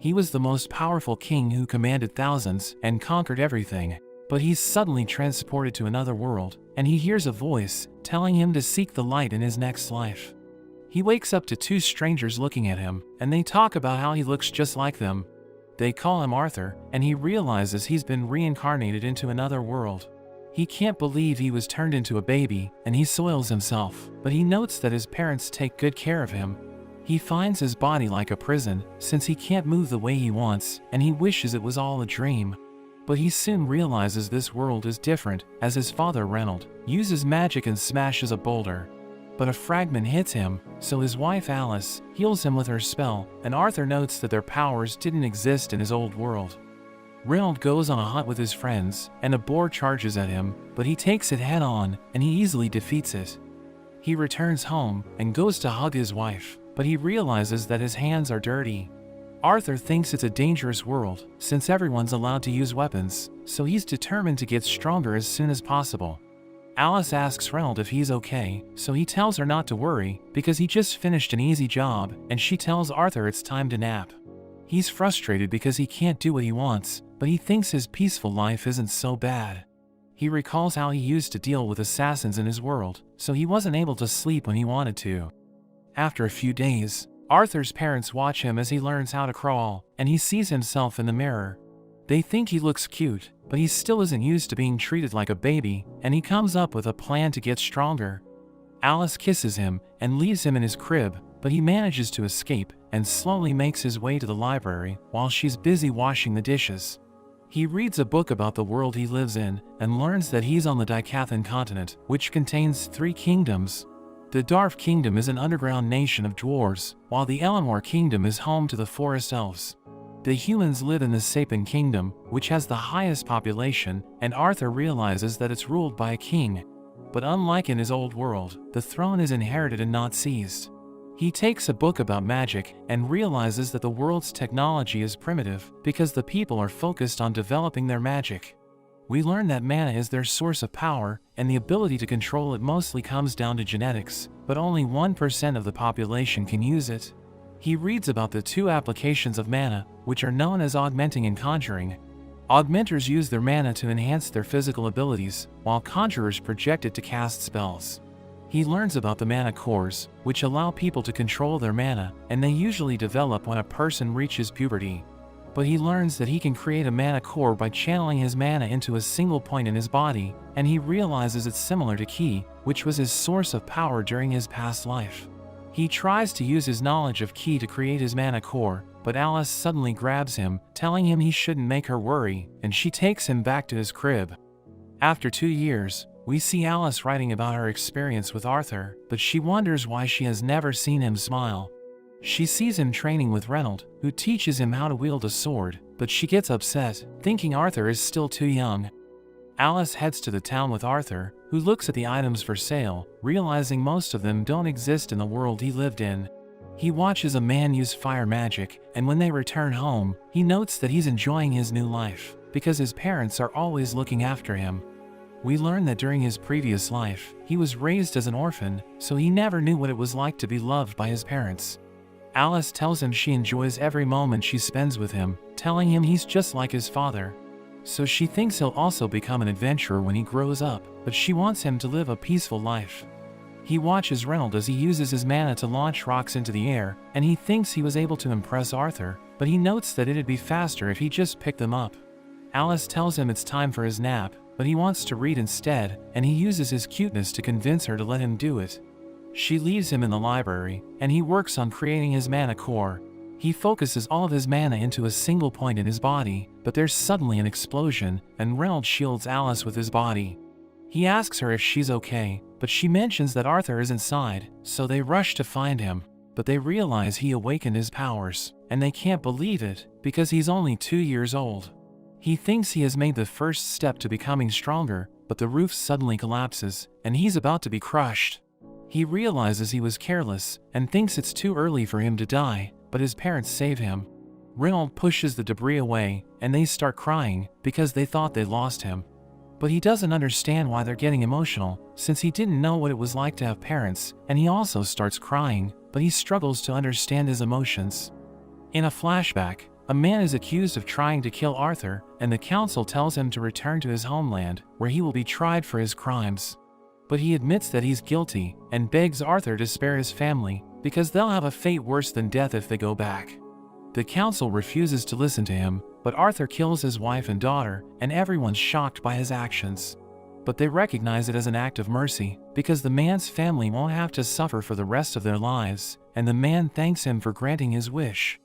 He was the most powerful king who commanded thousands and conquered everything. But he's suddenly transported to another world, and he hears a voice telling him to seek the light in his next life. He wakes up to two strangers looking at him, and they talk about how he looks just like them. They call him Arthur, and he realizes he's been reincarnated into another world. He can't believe he was turned into a baby, and he soils himself, but he notes that his parents take good care of him. He finds his body like a prison, since he can't move the way he wants, and he wishes it was all a dream. But he soon realizes this world is different, as his father Reynolds uses magic and smashes a boulder. But a fragment hits him, so his wife Alice heals him with her spell, and Arthur notes that their powers didn't exist in his old world. Reynolds goes on a hunt with his friends, and a boar charges at him, but he takes it head on, and he easily defeats it. He returns home, and goes to hug his wife, but he realizes that his hands are dirty. Arthur thinks it's a dangerous world, since everyone's allowed to use weapons, so he's determined to get stronger as soon as possible. Alice asks Reynolds if he's okay, so he tells her not to worry, because he just finished an easy job, and she tells Arthur it's time to nap. He's frustrated because he can't do what he wants, but he thinks his peaceful life isn't so bad. He recalls how he used to deal with assassins in his world, so he wasn't able to sleep when he wanted to. After a few days, Arthur's parents watch him as he learns how to crawl, and he sees himself in the mirror. They think he looks cute, but he still isn't used to being treated like a baby, and he comes up with a plan to get stronger. Alice kisses him and leaves him in his crib, but he manages to escape and slowly makes his way to the library while she's busy washing the dishes. He reads a book about the world he lives in and learns that he's on the Dicathan continent, which contains 3 kingdoms. The Darf Kingdom is an underground nation of dwarves, while the Elenor Kingdom is home to the forest elves. The humans live in the Sapin Kingdom, which has the highest population, and Arthur realizes that it's ruled by a king. But unlike in his old world, the throne is inherited and not seized. He takes a book about magic and realizes that the world's technology is primitive because the people are focused on developing their magic. We learn that mana is their source of power, and the ability to control it mostly comes down to genetics, but only 1% of the population can use it. He reads about the 2 applications of mana, which are known as augmenting and conjuring. Augmenters use their mana to enhance their physical abilities, while conjurers project it to cast spells. He learns about the mana cores, which allow people to control their mana, and they usually develop when a person reaches puberty. But he learns that he can create a mana core by channeling his mana into a single point in his body, and he realizes it's similar to Ki, which was his source of power during his past life. He tries to use his knowledge of Ki to create his mana core, but Alice suddenly grabs him, telling him he shouldn't make her worry, and she takes him back to his crib. After 2 years, we see Alice writing about her experience with Arthur, but she wonders why she has never seen him smile. She sees him training with Reynolds, who teaches him how to wield a sword, but she gets upset, thinking Arthur is still too young. Alice heads to the town with Arthur, who looks at the items for sale, realizing most of them don't exist in the world he lived in. He watches a man use fire magic, and when they return home, he notes that he's enjoying his new life, because his parents are always looking after him. We learn that during his previous life, he was raised as an orphan, so he never knew what it was like to be loved by his parents. Alice tells him she enjoys every moment she spends with him, telling him he's just like his father. So she thinks he'll also become an adventurer when he grows up, but she wants him to live a peaceful life. He watches Reynolds as he uses his mana to launch rocks into the air, and he thinks he was able to impress Arthur, but he notes that it'd be faster if he just picked them up. Alice tells him it's time for his nap, but he wants to read instead, and he uses his cuteness to convince her to let him do it. She leaves him in the library, and he works on creating his mana core. He focuses all of his mana into a single point in his body, but there's suddenly an explosion, and Reynolds shields Alice with his body. He asks her if she's okay, but she mentions that Arthur is inside, so they rush to find him, but they realize he awakened his powers, and they can't believe it, because he's only 2 years old. He thinks he has made the first step to becoming stronger, but the roof suddenly collapses, and he's about to be crushed. He realizes he was careless, and thinks it's too early for him to die, but his parents save him. Reynolds pushes the debris away, and they start crying, because they thought they lost him. But he doesn't understand why they're getting emotional, since he didn't know what it was like to have parents, and he also starts crying, but he struggles to understand his emotions. In a flashback, A man is accused of trying to kill Arthur, and the council tells him to return to his homeland, where he will be tried for his crimes. But he admits that he's guilty, and begs Arthur to spare his family, because they'll have a fate worse than death if they go back. The council refuses to listen to him, but Arthur kills his wife and daughter, and everyone's shocked by his actions. But they recognize it as an act of mercy, because the man's family won't have to suffer for the rest of their lives, and the man thanks him for granting his wish.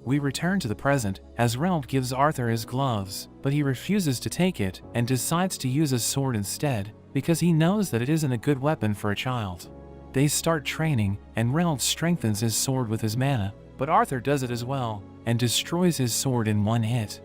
We return to the present, as Reynolds gives Arthur his gloves, but he refuses to take it, and decides to use a sword instead, because he knows that it isn't a good weapon for a child. They start training, and Reynolds strengthens his sword with his mana, but Arthur does it as well, and destroys his sword in one hit.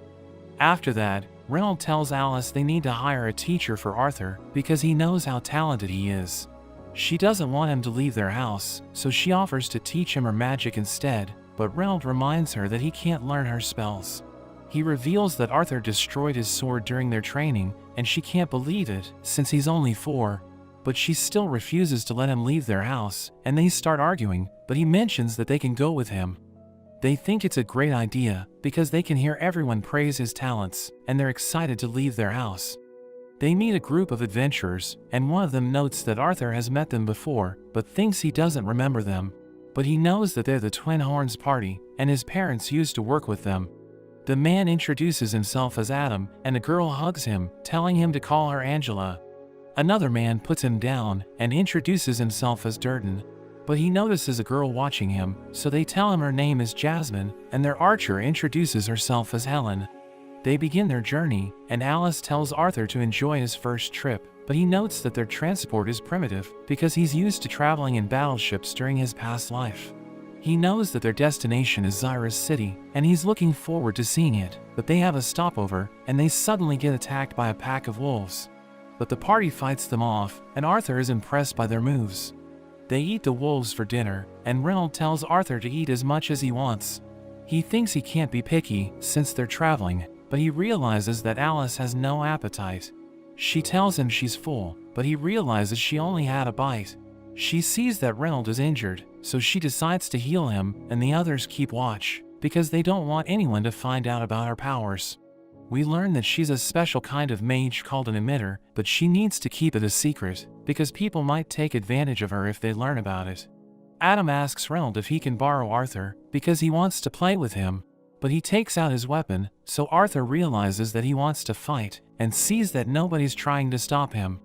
After that, Reynolds tells Alice they need to hire a teacher for Arthur, because he knows how talented he is. She doesn't want him to leave their house, so she offers to teach him her magic instead, but Reynolds reminds her that he can't learn her spells. He reveals that Arthur destroyed his sword during their training, and she can't believe it, since he's only 4. But she still refuses to let him leave their house, and they start arguing, but he mentions that they can go with him. They think it's a great idea, because they can hear everyone praise his talents, and they're excited to leave their house. They meet a group of adventurers, and one of them notes that Arthur has met them before, but thinks he doesn't remember them. But he knows that they're the Twin Horns party, and his parents used to work with them. The man introduces himself as Adam, and a girl hugs him, telling him to call her Angela. Another man puts him down, and introduces himself as Durden. But he notices a girl watching him, so they tell him her name is Jasmine, and their archer introduces herself as Helen. They begin their journey, and Alice tells Arthur to enjoy his first trip, but he notes that their transport is primitive, because he's used to traveling in battleships during his past life. He knows that their destination is Zyrus City, and he's looking forward to seeing it, but they have a stopover, and they suddenly get attacked by a pack of wolves. But the party fights them off, and Arthur is impressed by their moves. They eat the wolves for dinner, and Reynolds tells Arthur to eat as much as he wants. He thinks he can't be picky, since they're traveling, but he realizes that Alice has no appetite. She tells him she's full, but he realizes she only had a bite. She sees that Reynolds is injured, so she decides to heal him, and the others keep watch, because they don't want anyone to find out about her powers. We learn that she's a special kind of mage called an emitter, but she needs to keep it a secret, because people might take advantage of her if they learn about it. Adam asks Reynolds if he can borrow Arthur, because he wants to play with him. But he takes out his weapon, so Arthur realizes that he wants to fight, and sees that nobody's trying to stop him.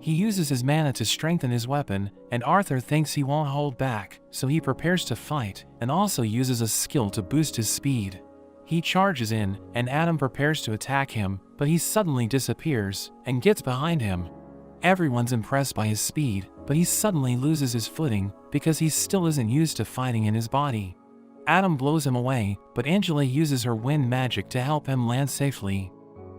He uses his mana to strengthen his weapon, and Arthur thinks he won't hold back, so he prepares to fight, and also uses a skill to boost his speed. He charges in, and Adam prepares to attack him, but he suddenly disappears, and gets behind him. Everyone's impressed by his speed, but he suddenly loses his footing, because he still isn't used to fighting in his body. Adam blows him away, but Angela uses her wind magic to help him land safely.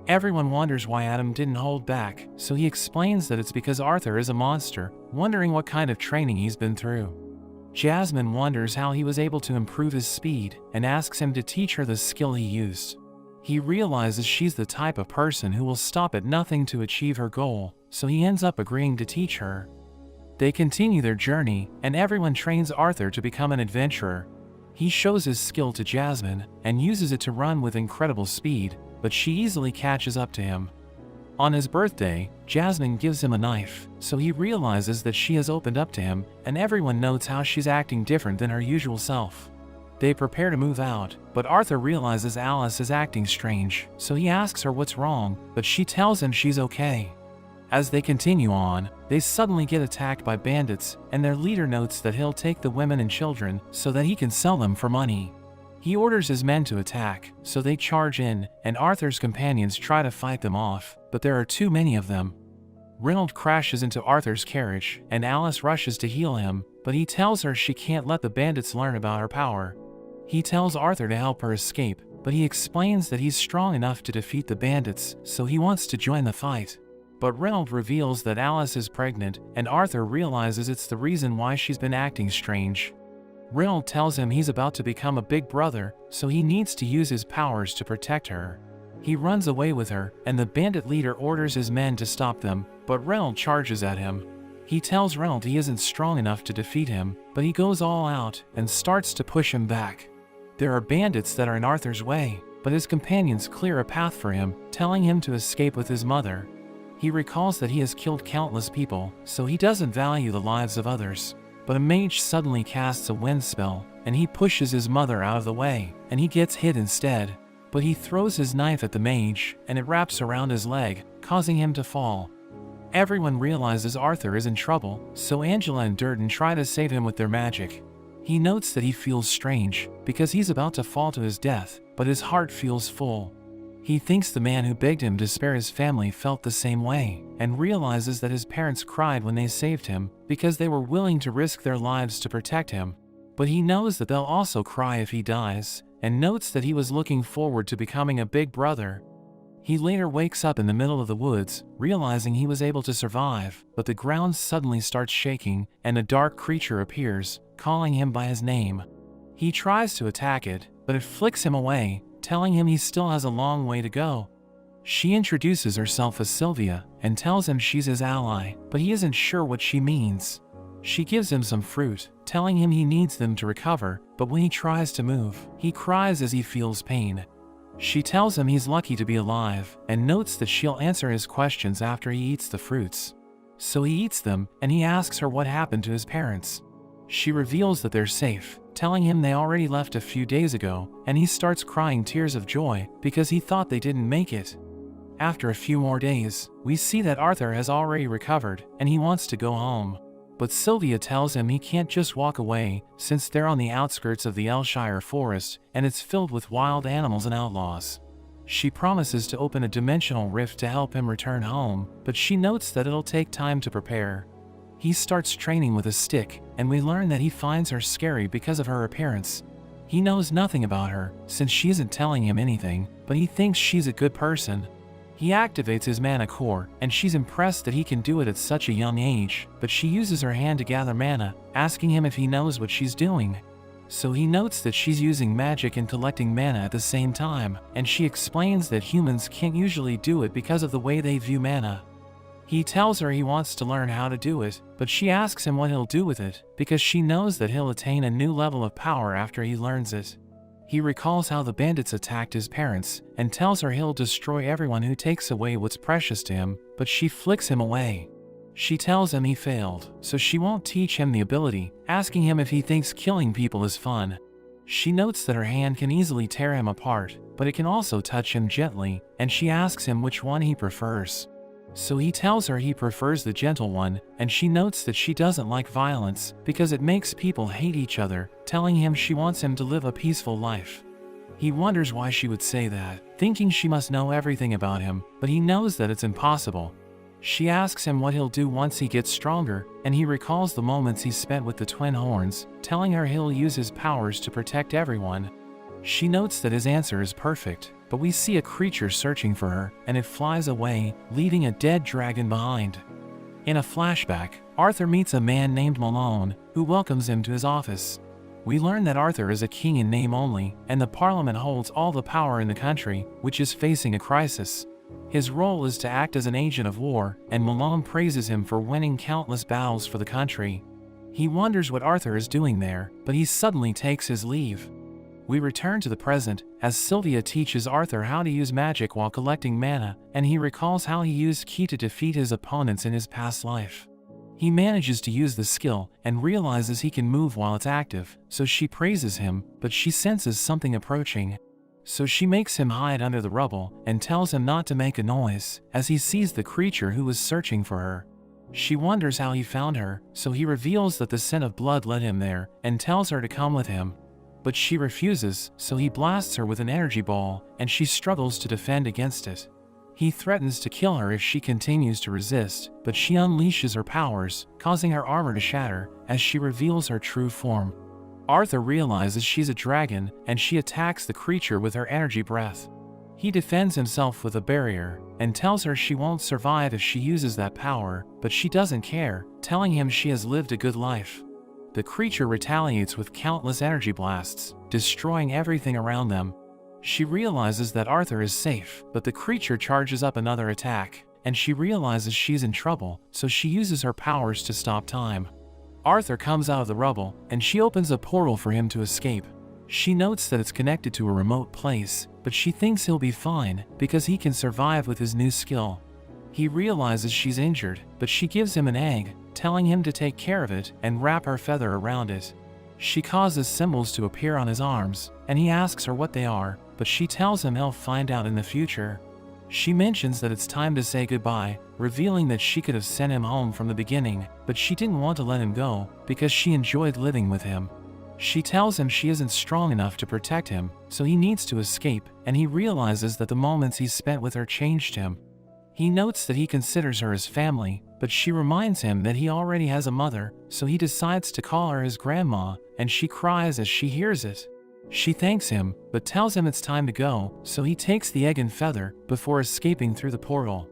Everyone wonders why Adam didn't hold back, so he explains that it's because Arthur is a monster, wondering what kind of training he's been through. Jasmine wonders how he was able to improve his speed, and asks him to teach her the skill he used. He realizes she's the type of person who will stop at nothing to achieve her goal, so he ends up agreeing to teach her. They continue their journey, and everyone trains Arthur to become an adventurer. He shows his skill to Jasmine, and uses it to run with incredible speed, but she easily catches up to him. On his birthday, Jasmine gives him a knife, so he realizes that she has opened up to him, and everyone notes how she's acting different than her usual self. They prepare to move out, but Arthur realizes Alice is acting strange, so he asks her what's wrong, but she tells him she's okay. As they continue on, they suddenly get attacked by bandits, and their leader notes that he'll take the women and children so that he can sell them for money. He orders his men to attack, so they charge in, and Arthur's companions try to fight them off, but there are too many of them. Reynolds crashes into Arthur's carriage, and Alice rushes to heal him, but he tells her she can't let the bandits learn about her power. He tells Arthur to help her escape, but he explains that he's strong enough to defeat the bandits, so he wants to join the fight. But Reynolds reveals that Alice is pregnant, and Arthur realizes it's the reason why she's been acting strange. Reynolds tells him he's about to become a big brother, so he needs to use his powers to protect her. He runs away with her, and the bandit leader orders his men to stop them, but Reynolds charges at him. He tells Reynolds he isn't strong enough to defeat him, but he goes all out and starts to push him back. There are bandits that are in Arthur's way, but his companions clear a path for him, telling him to escape with his mother. He recalls that he has killed countless people, so he doesn't value the lives of others. But a mage suddenly casts a wind spell, and he pushes his mother out of the way, and he gets hit instead. But he throws his knife at the mage, and it wraps around his leg, causing him to fall. Everyone realizes Arthur is in trouble, so Angela and Durden try to save him with their magic. He notes that he feels strange, because he's about to fall to his death, but his heart feels full. He thinks the man who begged him to spare his family felt the same way, and realizes that his parents cried when they saved him, because they were willing to risk their lives to protect him. But he knows that they'll also cry if he dies, and notes that he was looking forward to becoming a big brother. He later wakes up in the middle of the woods, realizing he was able to survive, but the ground suddenly starts shaking, and a dark creature appears, calling him by his name. He tries to attack it, but it flicks him away, telling him he still has a long way to go. She introduces herself as Sylvia, and tells him she's his ally, but he isn't sure what she means. She gives him some fruit, telling him he needs them to recover, but when he tries to move, he cries as he feels pain. She tells him he's lucky to be alive, and notes that she'll answer his questions after he eats the fruits. So he eats them, and he asks her what happened to his parents. She reveals that they're safe, telling him they already left a few days ago, and he starts crying tears of joy because he thought they didn't make it. After a few more days, we see that Arthur has already recovered, and he wants to go home. But Sylvia tells him he can't just walk away, since they're on the outskirts of the Elshire forest, and it's filled with wild animals and outlaws. She promises to open a dimensional rift to help him return home, but she notes that it'll take time to prepare. He starts training with a stick, and we learn that he finds her scary because of her appearance. He knows nothing about her, since she isn't telling him anything, but he thinks she's a good person. He activates his mana core, and she's impressed that he can do it at such a young age, but she uses her hand to gather mana, asking him if he knows what she's doing. So he notes that she's using magic and collecting mana at the same time, and she explains that humans can't usually do it because of the way they view mana. He tells her he wants to learn how to do it, but she asks him what he'll do with it, because she knows that he'll attain a new level of power after he learns it. He recalls how the bandits attacked his parents, and tells her he'll destroy everyone who takes away what's precious to him, but she flicks him away. She tells him he failed, so she won't teach him the ability, asking him if he thinks killing people is fun. She notes that her hand can easily tear him apart, but it can also touch him gently, and she asks him which one he prefers. So he tells her he prefers the gentle one, and she notes that she doesn't like violence because it makes people hate each other, telling him she wants him to live a peaceful life. He wonders why she would say that, thinking she must know everything about him, but he knows that it's impossible. She asks him what he'll do once he gets stronger, and he recalls the moments he spent with the twin horns, telling her he'll use his powers to protect everyone. She notes that his answer is perfect, but we see a creature searching for her, and it flies away, leaving a dead dragon behind. In a flashback, Arthur meets a man named Malone, who welcomes him to his office. We learn that Arthur is a king in name only, and the Parliament holds all the power in the country, which is facing a crisis. His role is to act as an agent of war, and Malone praises him for winning countless battles for the country. He wonders what Arthur is doing there, but he suddenly takes his leave. We return to the present, as Sylvia teaches Arthur how to use magic while collecting mana, and he recalls how he used Ki to defeat his opponents in his past life. He manages to use the skill, and realizes he can move while it's active, so she praises him, but she senses something approaching. So she makes him hide under the rubble, and tells him not to make a noise, as he sees the creature who was searching for her. She wonders how he found her, so he reveals that the scent of blood led him there, and tells her to come with him. But she refuses, so he blasts her with an energy ball, and she struggles to defend against it. He threatens to kill her if she continues to resist, but she unleashes her powers, causing her armor to shatter, as she reveals her true form. Arthur realizes she's a dragon, and she attacks the creature with her energy breath. He defends himself with a barrier, and tells her she won't survive if she uses that power, but she doesn't care, telling him she has lived a good life. The creature retaliates with countless energy blasts, destroying everything around them. She realizes that Arthur is safe, but the creature charges up another attack, and she realizes she's in trouble, so she uses her powers to stop time. Arthur comes out of the rubble, and she opens a portal for him to escape. She notes that it's connected to a remote place, but she thinks he'll be fine because he can survive with his new skill. He realizes she's injured, but she gives him an egg, telling him to take care of it and wrap her feather around it. She causes symbols to appear on his arms, and he asks her what they are, but she tells him he'll find out in the future. She mentions that it's time to say goodbye, revealing that she could have sent him home from the beginning, but she didn't want to let him go because she enjoyed living with him. She tells him she isn't strong enough to protect him, so he needs to escape, and he realizes that the moments he spent with her changed him. He notes that he considers her as family, but she reminds him that he already has a mother, so he decides to call her his grandma, and she cries as she hears it. She thanks him, but tells him it's time to go, so he takes the egg and feather before escaping through the portal.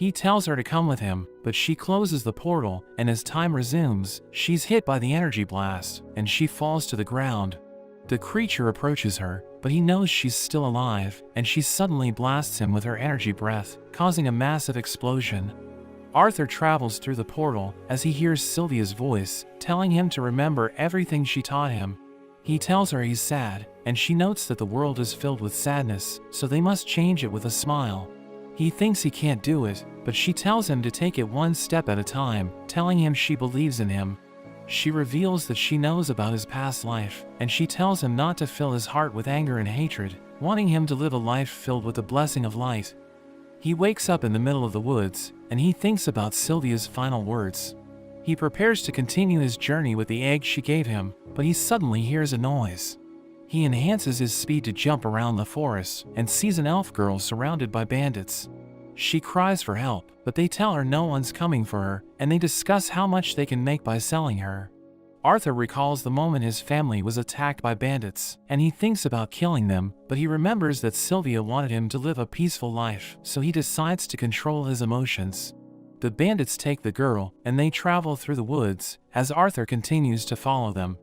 He tells her to come with him, but she closes the portal, and as time resumes, she's hit by the energy blast, and she falls to the ground. The creature approaches her, but he knows she's still alive, and she suddenly blasts him with her energy breath, causing a massive explosion. Arthur travels through the portal as he hears Sylvia's voice, telling him to remember everything she taught him. He tells her he's sad, and she notes that the world is filled with sadness, so they must change it with a smile. He thinks he can't do it, but she tells him to take it one step at a time, telling him she believes in him. She reveals that she knows about his past life, and she tells him not to fill his heart with anger and hatred, wanting him to live a life filled with the blessing of light. He wakes up in the middle of the woods, and he thinks about Sylvia's final words. He prepares to continue his journey with the egg she gave him, but he suddenly hears a noise. He enhances his speed to jump around the forest and sees an elf girl surrounded by bandits. She cries for help, but they tell her no one's coming for her, and they discuss how much they can make by selling her. Arthur recalls the moment his family was attacked by bandits, and he thinks about killing them, but he remembers that Sylvia wanted him to live a peaceful life, so he decides to control his emotions. The bandits take the girl, and they travel through the woods, as Arthur continues to follow them.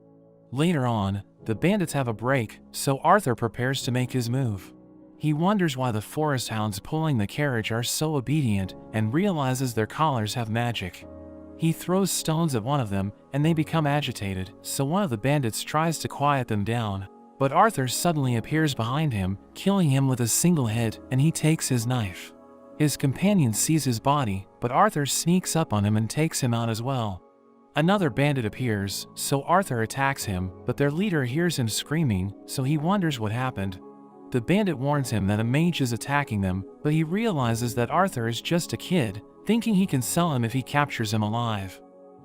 Later on, the bandits have a break, so Arthur prepares to make his move. He wonders why the forest hounds pulling the carriage are so obedient, and realizes their collars have magic. He throws stones at one of them, and they become agitated, so one of the bandits tries to quiet them down. But Arthur suddenly appears behind him, killing him with a single hit, and he takes his knife. His companion sees his body, but Arthur sneaks up on him and takes him out as well. Another bandit appears, so Arthur attacks him, but their leader hears him screaming, so he wonders what happened. The bandit warns him that a mage is attacking them, but he realizes that Arthur is just a kid, thinking he can sell him if he captures him alive.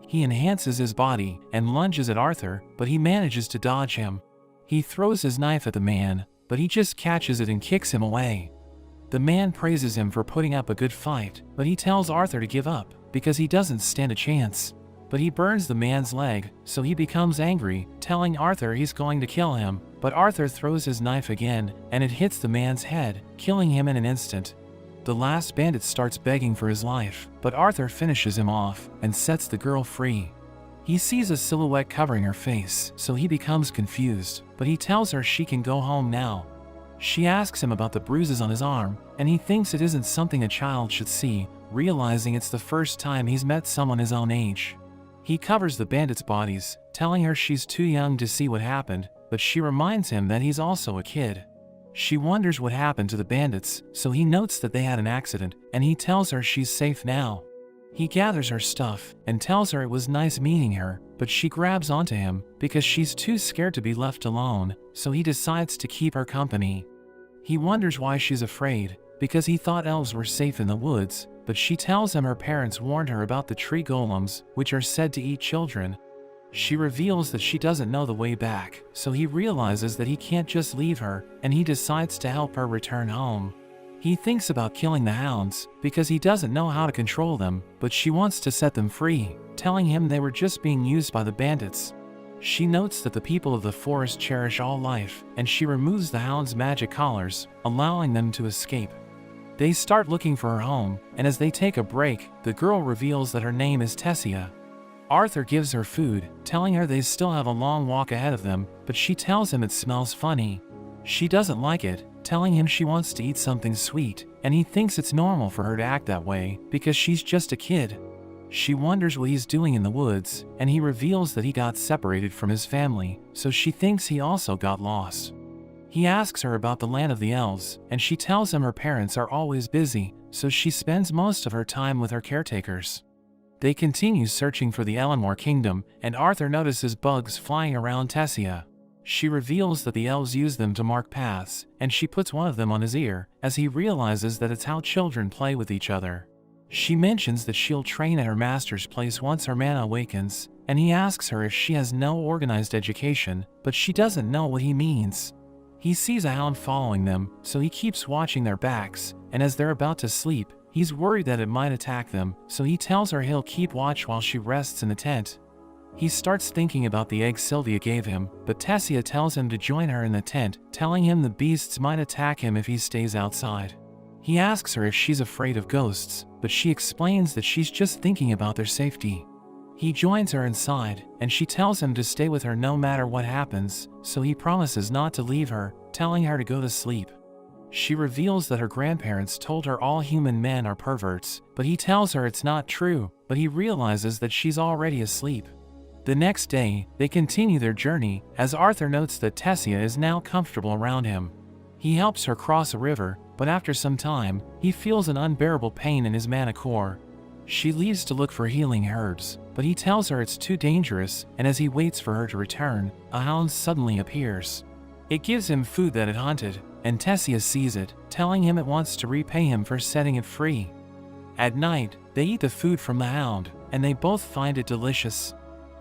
He enhances his body and lunges at Arthur, but he manages to dodge him. He throws his knife at the man, but he just catches it and kicks him away. The man praises him for putting up a good fight, but he tells Arthur to give up, because he doesn't stand a chance. But he burns the man's leg, so he becomes angry, telling Arthur he's going to kill him, but Arthur throws his knife again, and it hits the man's head, killing him in an instant. The last bandit starts begging for his life, but Arthur finishes him off, and sets the girl free. He sees a silhouette covering her face, so he becomes confused, but he tells her she can go home now. She asks him about the bruises on his arm, and he thinks it isn't something a child should see, realizing it's the first time he's met someone his own age. He covers the bandits' bodies, telling her she's too young to see what happened, but she reminds him that he's also a kid. She wonders what happened to the bandits, so he notes that they had an accident, and he tells her she's safe now. He gathers her stuff, and tells her it was nice meeting her, but she grabs onto him, because she's too scared to be left alone, so he decides to keep her company. He wonders why she's afraid, because he thought elves were safe in the woods, but she tells him her parents warned her about the tree golems, which are said to eat children. She reveals that she doesn't know the way back, so he realizes that he can't just leave her, and he decides to help her return home. He thinks about killing the hounds, because he doesn't know how to control them, but she wants to set them free, telling him they were just being used by the bandits. She notes that the people of the forest cherish all life, and she removes the hounds' magic collars, allowing them to escape. They start looking for her home, and as they take a break, the girl reveals that her name is Tessia. Arthur gives her food, telling her they still have a long walk ahead of them, but she tells him it smells funny. She doesn't like it, telling him she wants to eat something sweet, and he thinks it's normal for her to act that way, because she's just a kid. She wonders what he's doing in the woods, and he reveals that he got separated from his family, so she thinks he also got lost. He asks her about the land of the elves, and she tells him her parents are always busy, so she spends most of her time with her caretakers. They continue searching for the Elenmore kingdom, and Arthur notices bugs flying around Tessia. She reveals that the elves use them to mark paths, and she puts one of them on his ear, as he realizes that it's how children play with each other. She mentions that she'll train at her master's place once her mana awakens, and he asks her if she has no organized education, but she doesn't know what he means. He sees a hound following them, so he keeps watching their backs, and as they're about to sleep, he's worried that it might attack them, so he tells her he'll keep watch while she rests in the tent. He starts thinking about the egg Sylvia gave him, but Tessia tells him to join her in the tent, telling him the beasts might attack him if he stays outside. He asks her if she's afraid of ghosts, but she explains that she's just thinking about their safety. He joins her inside, and she tells him to stay with her no matter what happens, so he promises not to leave her, telling her to go to sleep. She reveals that her grandparents told her all human men are perverts, but he tells her it's not true, but he realizes that she's already asleep. The next day, they continue their journey, as Arthur notes that Tessia is now comfortable around him. He helps her cross a river, but after some time, he feels an unbearable pain in his mana core. She leaves to look for healing herbs, but he tells her it's too dangerous, and as he waits for her to return, a hound suddenly appears. It gives him food that it hunted, and Tessia sees it, telling him it wants to repay him for setting it free. At night, they eat the food from the hound, and they both find it delicious.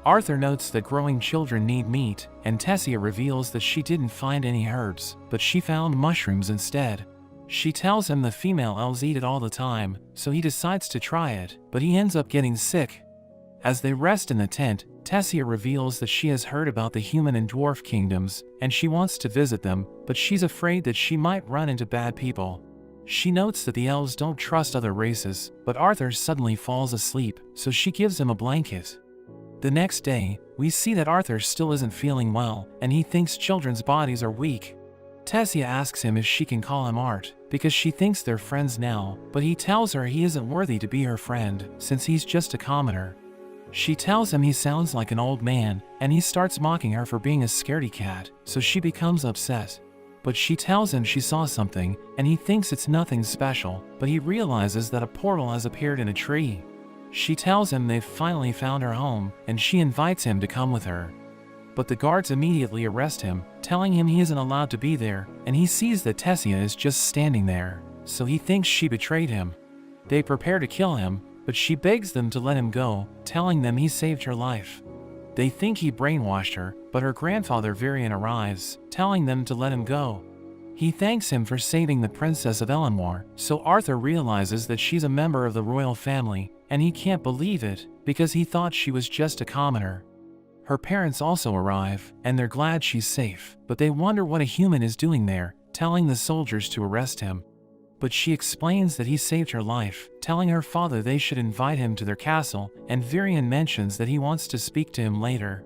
Arthur notes that growing children need meat, and Tessia reveals that she didn't find any herbs, but she found mushrooms instead. She tells him the female elves eat it all the time, so he decides to try it, but he ends up getting sick. As they rest in the tent, Tessia reveals that she has heard about the human and dwarf kingdoms, and she wants to visit them, but she's afraid that she might run into bad people. She notes that the elves don't trust other races, but Arthur suddenly falls asleep, so she gives him a blanket. The next day, we see that Arthur still isn't feeling well, and he thinks children's bodies are weak. Tessia asks him if she can call him Art, because she thinks they're friends now, but he tells her he isn't worthy to be her friend, since he's just a commoner. She tells him he sounds like an old man, and he starts mocking her for being a scaredy cat, so she becomes upset. But she tells him she saw something, and he thinks it's nothing special, but he realizes that a portal has appeared in a tree. She tells him they've finally found her home, and she invites him to come with her. But the guards immediately arrest him, telling him he isn't allowed to be there, and he sees that Tessia is just standing there, so he thinks she betrayed him. They prepare to kill him, but she begs them to let him go, telling them he saved her life. They think he brainwashed her, but her grandfather Varian arrives, telling them to let him go. He thanks him for saving the Princess of Elenmore, so Arthur realizes that she's a member of the royal family, and he can't believe it, because he thought she was just a commoner. Her parents also arrive, and they're glad she's safe, but they wonder what a human is doing there, telling the soldiers to arrest him. But she explains that he saved her life, telling her father they should invite him to their castle, and Varian mentions that he wants to speak to him later.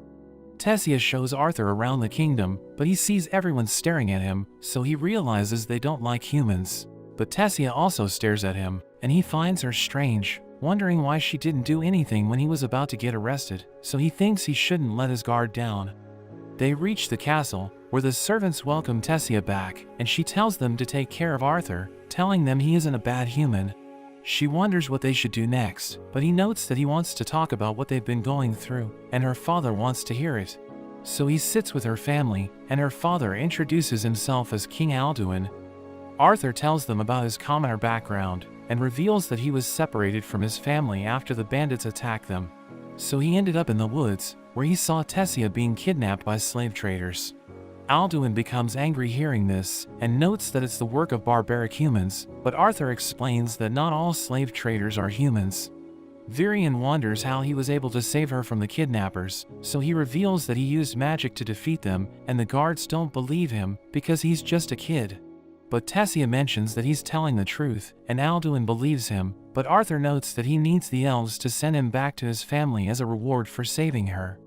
Tessia shows Arthur around the kingdom, but he sees everyone staring at him, so he realizes they don't like humans. But Tessia also stares at him, and he finds her strange, wondering why she didn't do anything when he was about to get arrested, so he thinks he shouldn't let his guard down. They reach the castle, where the servants welcome Tessia back, and she tells them to take care of Arthur, telling them he isn't a bad human. She wonders what they should do next, but he notes that he wants to talk about what they've been going through, and her father wants to hear it. So he sits with her family, and her father introduces himself as King Alduin. Arthur tells them about his commoner background, and reveals that he was separated from his family after the bandits attacked them. So he ended up in the woods, where he saw Tessia being kidnapped by slave traders. Alduin becomes angry hearing this, and notes that it's the work of barbaric humans, but Arthur explains that not all slave traders are humans. Varian wonders how he was able to save her from the kidnappers, so he reveals that he used magic to defeat them, and the guards don't believe him, because he's just a kid. But Tessia mentions that he's telling the truth, and Alduin believes him, but Arthur notes that he needs the elves to send him back to his family as a reward for saving her.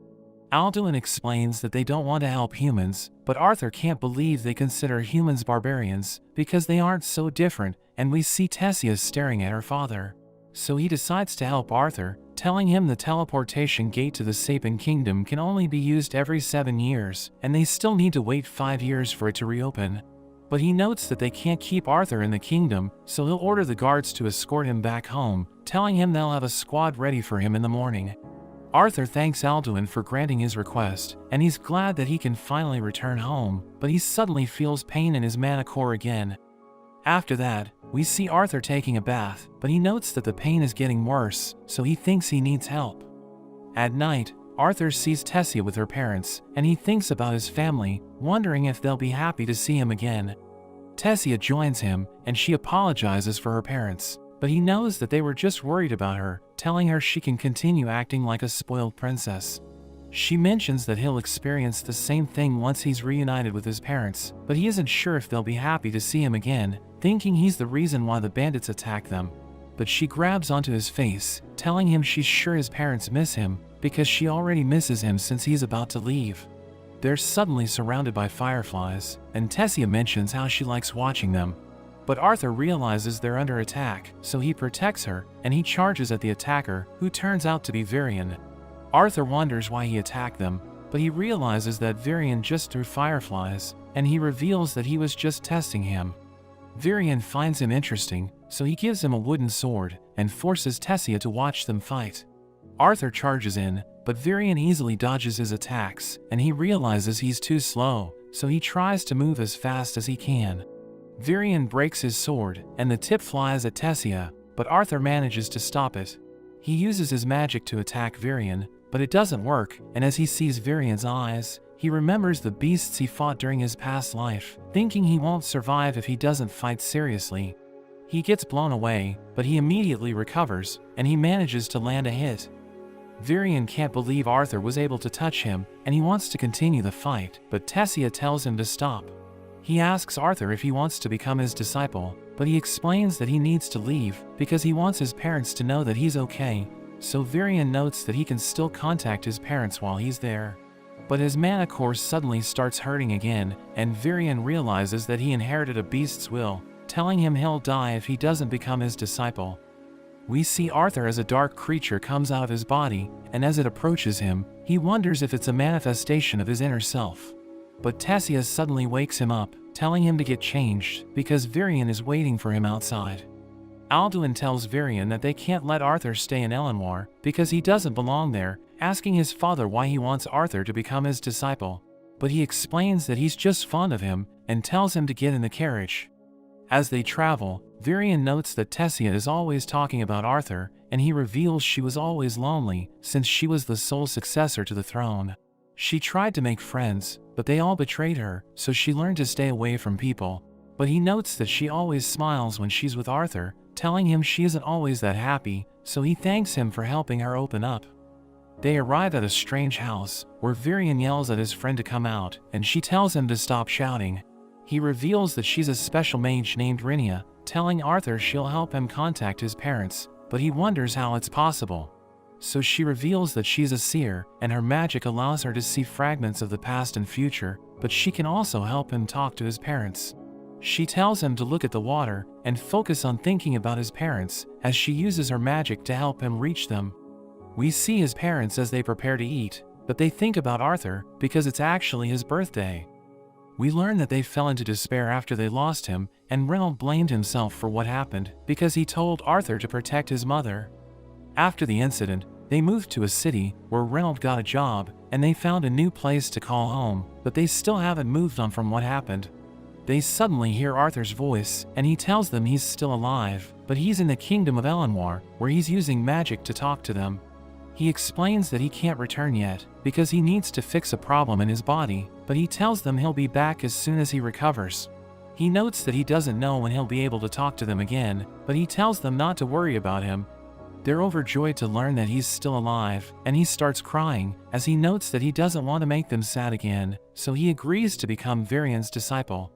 Alduin explains that they don't want to help humans, but Arthur can't believe they consider humans barbarians, because they aren't so different, and we see Tessia staring at her father. So he decides to help Arthur, telling him the teleportation gate to the Sapien Kingdom can only be used every 7 years, and they still need to wait 5 years for it to reopen. But he notes that they can't keep Arthur in the kingdom, so he'll order the guards to escort him back home, telling him they'll have a squad ready for him in the morning. Arthur thanks Alduin for granting his request, and he's glad that he can finally return home, but he suddenly feels pain in his mana core again. After that, we see Arthur taking a bath, but he notes that the pain is getting worse, so he thinks he needs help. At night, Arthur sees Tessia with her parents, and he thinks about his family, wondering if they'll be happy to see him again. Tessia joins him, and she apologizes for her parents, but he knows that they were just worried about her, telling her she can continue acting like a spoiled princess. She mentions that he'll experience the same thing once he's reunited with his parents, but he isn't sure if they'll be happy to see him again, thinking he's the reason why the bandits attack them. But she grabs onto his face, telling him she's sure his parents miss him, because she already misses him since he's about to leave. They're suddenly surrounded by fireflies, and Tessia mentions how she likes watching them. But Arthur realizes they're under attack, so he protects her, and he charges at the attacker, who turns out to be Varian. Arthur wonders why he attacked them, but he realizes that Varian just threw fireflies, and he reveals that he was just testing him. Varian finds him interesting, so he gives him a wooden sword, and forces Tessia to watch them fight. Arthur charges in, but Varian easily dodges his attacks, and he realizes he's too slow, so he tries to move as fast as he can. Varian breaks his sword, and the tip flies at Tessia, but Arthur manages to stop it. He uses his magic to attack Varian, but it doesn't work, and as he sees Varian's eyes, he remembers the beasts he fought during his past life, thinking he won't survive if he doesn't fight seriously. He gets blown away, but he immediately recovers, and he manages to land a hit. Varian can't believe Arthur was able to touch him, and he wants to continue the fight, but Tessia tells him to stop. He asks Arthur if he wants to become his disciple, but he explains that he needs to leave because he wants his parents to know that he's okay, so Varian notes that he can still contact his parents while he's there. But his mana core suddenly starts hurting again, and Varian realizes that he inherited a beast's will, telling him he'll die if he doesn't become his disciple. We see Arthur as a dark creature comes out of his body, and as it approaches him, he wonders if it's a manifestation of his inner self. But Tessia suddenly wakes him up, telling him to get changed, because Varian is waiting for him outside. Alduin tells Varian that they can't let Arthur stay in Elenwar, because he doesn't belong there, asking his father why he wants Arthur to become his disciple. But he explains that he's just fond of him, and tells him to get in the carriage. As they travel, Varian notes that Tessia is always talking about Arthur, and he reveals she was always lonely, since she was the sole successor to the throne. She tried to make friends, but they all betrayed her, so she learned to stay away from people. But he notes that she always smiles when she's with Arthur, telling him she isn't always that happy, so he thanks him for helping her open up. They arrive at a strange house, where Varian yells at his friend to come out, and she tells him to stop shouting. He reveals that she's a special mage named Rinia, telling Arthur she'll help him contact his parents, but he wonders how it's possible. So she reveals that she's a seer, and her magic allows her to see fragments of the past and future, but she can also help him talk to his parents. She tells him to look at the water, and focus on thinking about his parents, as she uses her magic to help him reach them. We see his parents as they prepare to eat, but they think about Arthur, because it's actually his birthday. We learn that they fell into despair after they lost him, and Reynold blamed himself for what happened, because he told Arthur to protect his mother. After the incident, they moved to a city, where Reynold got a job, and they found a new place to call home, but they still haven't moved on from what happened. They suddenly hear Arthur's voice, and he tells them he's still alive, but he's in the kingdom of Elenwar, where he's using magic to talk to them. He explains that he can't return yet, because he needs to fix a problem in his body, but he tells them he'll be back as soon as he recovers. He notes that he doesn't know when he'll be able to talk to them again, but he tells them not to worry about him. They're overjoyed to learn that he's still alive, and he starts crying, as he notes that he doesn't want to make them sad again, so he agrees to become Varian's disciple.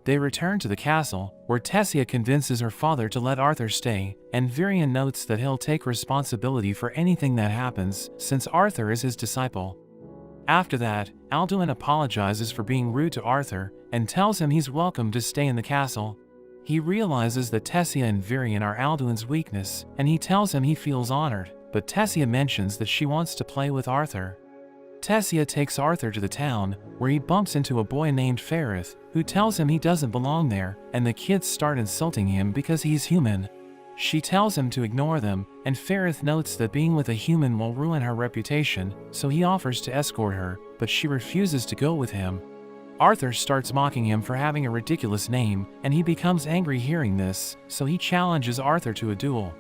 They return to the castle, where Tessia convinces her father to let Arthur stay, and Varian notes that he'll take responsibility for anything that happens, since Arthur is his disciple. After that, Alduin apologizes for being rude to Arthur, and tells him he's welcome to stay in the castle. He realizes that Tessia and Varian are Alduin's weakness, and he tells him he feels honored, but Tessia mentions that she wants to play with Arthur. Tessia takes Arthur to the town, where he bumps into a boy named Ferrith, who tells him he doesn't belong there, and the kids start insulting him because he's human. She tells him to ignore them, and Ferrith notes that being with a human will ruin her reputation, so he offers to escort her, but she refuses to go with him. Arthur starts mocking him for having a ridiculous name, and he becomes angry hearing this, so he challenges Arthur to a duel.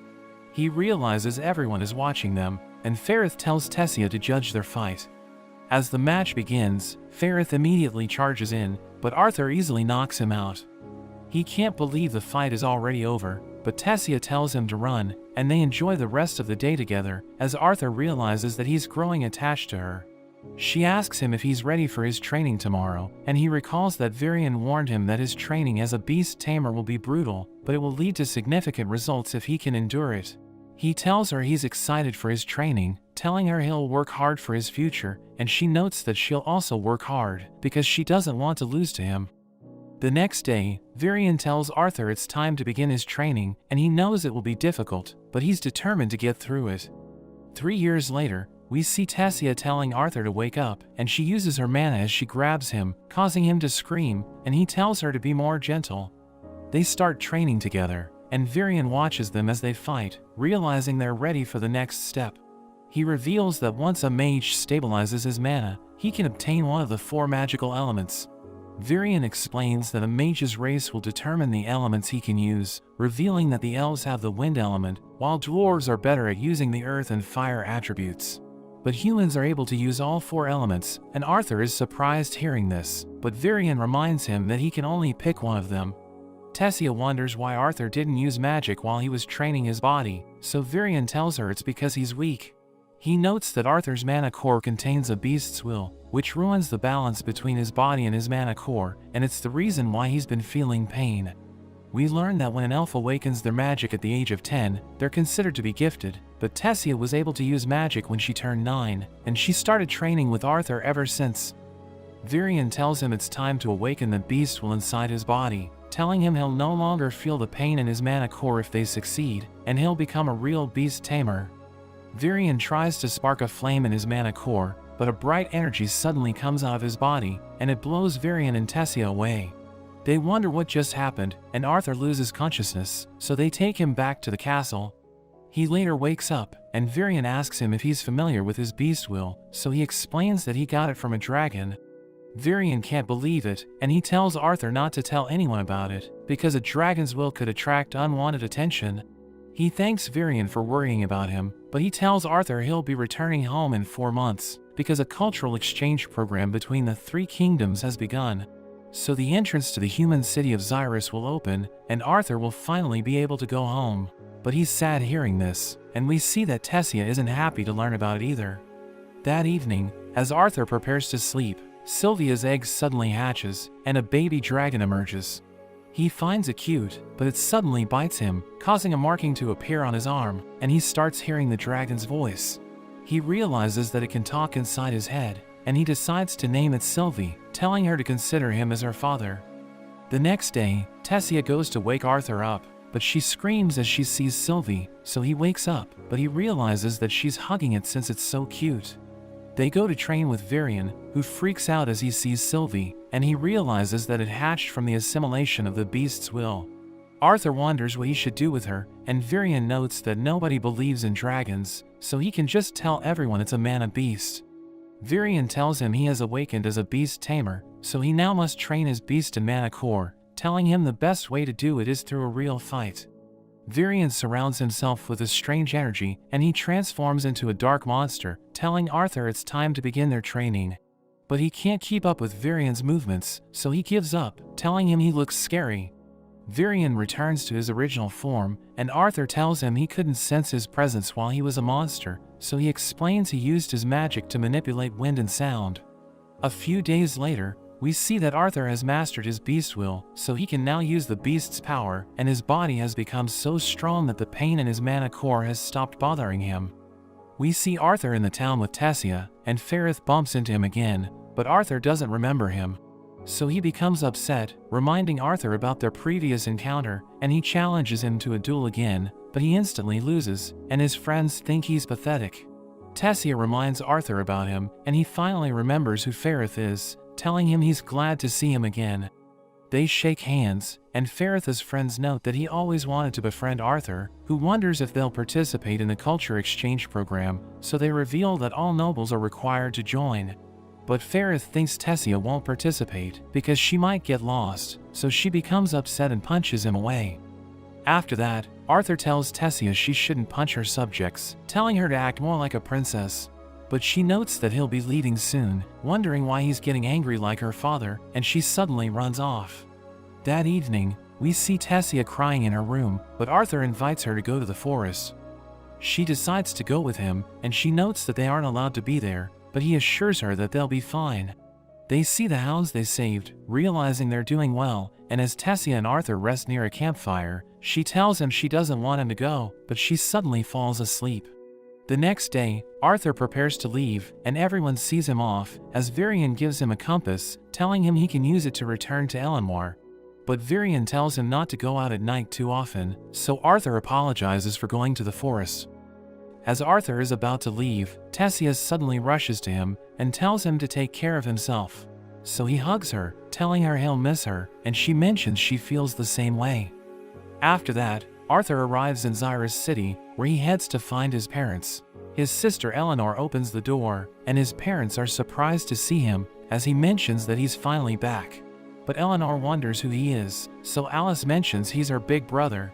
He realizes everyone is watching them, and Ferrith tells Tessia to judge their fight. As the match begins, Ferrith immediately charges in, but Arthur easily knocks him out. He can't believe the fight is already over, but Tessia tells him to run, and they enjoy the rest of the day together, as Arthur realizes that he's growing attached to her. She asks him if he's ready for his training tomorrow, and he recalls that Varian warned him that his training as a beast tamer will be brutal, but it will lead to significant results if he can endure it. He tells her he's excited for his training, telling her he'll work hard for his future, and she notes that she'll also work hard, because she doesn't want to lose to him. The next day, Varian tells Arthur it's time to begin his training, and he knows it will be difficult, but he's determined to get through it. 3 years later, we see Tessia telling Arthur to wake up, and she uses her mana as she grabs him, causing him to scream, and he tells her to be more gentle. They start training together, and Varian watches them as they fight, realizing they're ready for the next step. He reveals that once a mage stabilizes his mana, he can obtain one of the 4 magical elements. Varian explains that a mage's race will determine the elements he can use, revealing that the elves have the wind element, while dwarves are better at using the earth and fire attributes. But humans are able to use all 4 elements, and Arthur is surprised hearing this, but Varian reminds him that he can only pick one of them. Tessia wonders why Arthur didn't use magic while he was training his body, so Varian tells her it's because he's weak. He notes that Arthur's mana core contains a beast's will, which ruins the balance between his body and his mana core, and it's the reason why he's been feeling pain. We learn that when an elf awakens their magic at the age of 10, they're considered to be gifted, but Tessia was able to use magic when she turned 9, and she started training with Arthur ever since. Varian tells him it's time to awaken the beast will inside his body, telling him he'll no longer feel the pain in his mana core if they succeed, and he'll become a real beast tamer. Varian tries to spark a flame in his mana core, but a bright energy suddenly comes out of his body, and it blows Varian and Tessia away. They wonder what just happened, and Arthur loses consciousness, so they take him back to the castle. He later wakes up, and Varian asks him if he's familiar with his beast will, so he explains that he got it from a dragon. Varian can't believe it, and he tells Arthur not to tell anyone about it, because a dragon's will could attract unwanted attention. He thanks Varian for worrying about him, but he tells Arthur he'll be returning home in 4 months, because a cultural exchange program between the 3 kingdoms has begun. So the entrance to the human city of Xyrus will open, and Arthur will finally be able to go home. But he's sad hearing this, and we see that Tessia isn't happy to learn about it either. That evening, as Arthur prepares to sleep, Sylvia's egg suddenly hatches, and a baby dragon emerges. He finds it cute, but it suddenly bites him, causing a marking to appear on his arm, and he starts hearing the dragon's voice. He realizes that it can talk inside his head, and he decides to name it Sylvie, telling her to consider him as her father. The next day, Tessia goes to wake Arthur up, but she screams as she sees Sylvie, so he wakes up, but he realizes that she's hugging it since it's so cute. They go to train with Varian, who freaks out as he sees Sylvie, and he realizes that it hatched from the assimilation of the beast's will. Arthur wonders what he should do with her, and Varian notes that nobody believes in dragons, so he can just tell everyone it's a mana beast. Varian tells him he has awakened as a beast tamer, so he now must train his beast in mana core, telling him the best way to do it is through a real fight. Varian surrounds himself with a strange energy, and he transforms into a dark monster, telling Arthur it's time to begin their training. But he can't keep up with Varian's movements, so he gives up, telling him he looks scary. Varian returns to his original form, and Arthur tells him he couldn't sense his presence while he was a monster, so he explains he used his magic to manipulate wind and sound. A few days later, we see that Arthur has mastered his beast will, so he can now use the beast's power, and his body has become so strong that the pain in his mana core has stopped bothering him. We see Arthur in the town with Tessia, and Ferrith bumps into him again, but Arthur doesn't remember him. so he becomes upset, reminding Arthur about their previous encounter, and he challenges him to a duel again, but he instantly loses, and his friends think he's pathetic. Tessia reminds Arthur about him, and he finally remembers who Ferrith is, telling him he's glad to see him again. They shake hands, and Ferrith's friends note that he always wanted to befriend Arthur, who wonders if they'll participate in the culture exchange program, so they reveal that all nobles are required to join. But Ferrith thinks Tessia won't participate because she might get lost, so she becomes upset and punches him away. After that, Arthur tells Tessia she shouldn't punch her subjects, telling her to act more like a princess. But she notes that he'll be leaving soon, wondering why he's getting angry like her father, and she suddenly runs off. That evening, we see Tessia crying in her room, but Arthur invites her to go to the forest. She decides to go with him, and she notes that they aren't allowed to be there, but he assures her that they'll be fine. They see the hounds they saved, realizing they're doing well, and as Tessia and Arthur rest near a campfire, she tells him she doesn't want him to go, but she suddenly falls asleep. The next day, Arthur prepares to leave, and everyone sees him off, as Varian gives him a compass, telling him he can use it to return to Elenmore. But Varian tells him not to go out at night too often, so Arthur apologizes for going to the forest. As Arthur is about to leave, Tessia suddenly rushes to him and tells him to take care of himself. So he hugs her, telling her he'll miss her, and she mentions she feels the same way. After that, Arthur arrives in Zyra's city, where he heads to find his parents. His sister Eleanor opens the door, and his parents are surprised to see him, as he mentions that he's finally back. But Eleanor wonders who he is, so Alice mentions he's her big brother.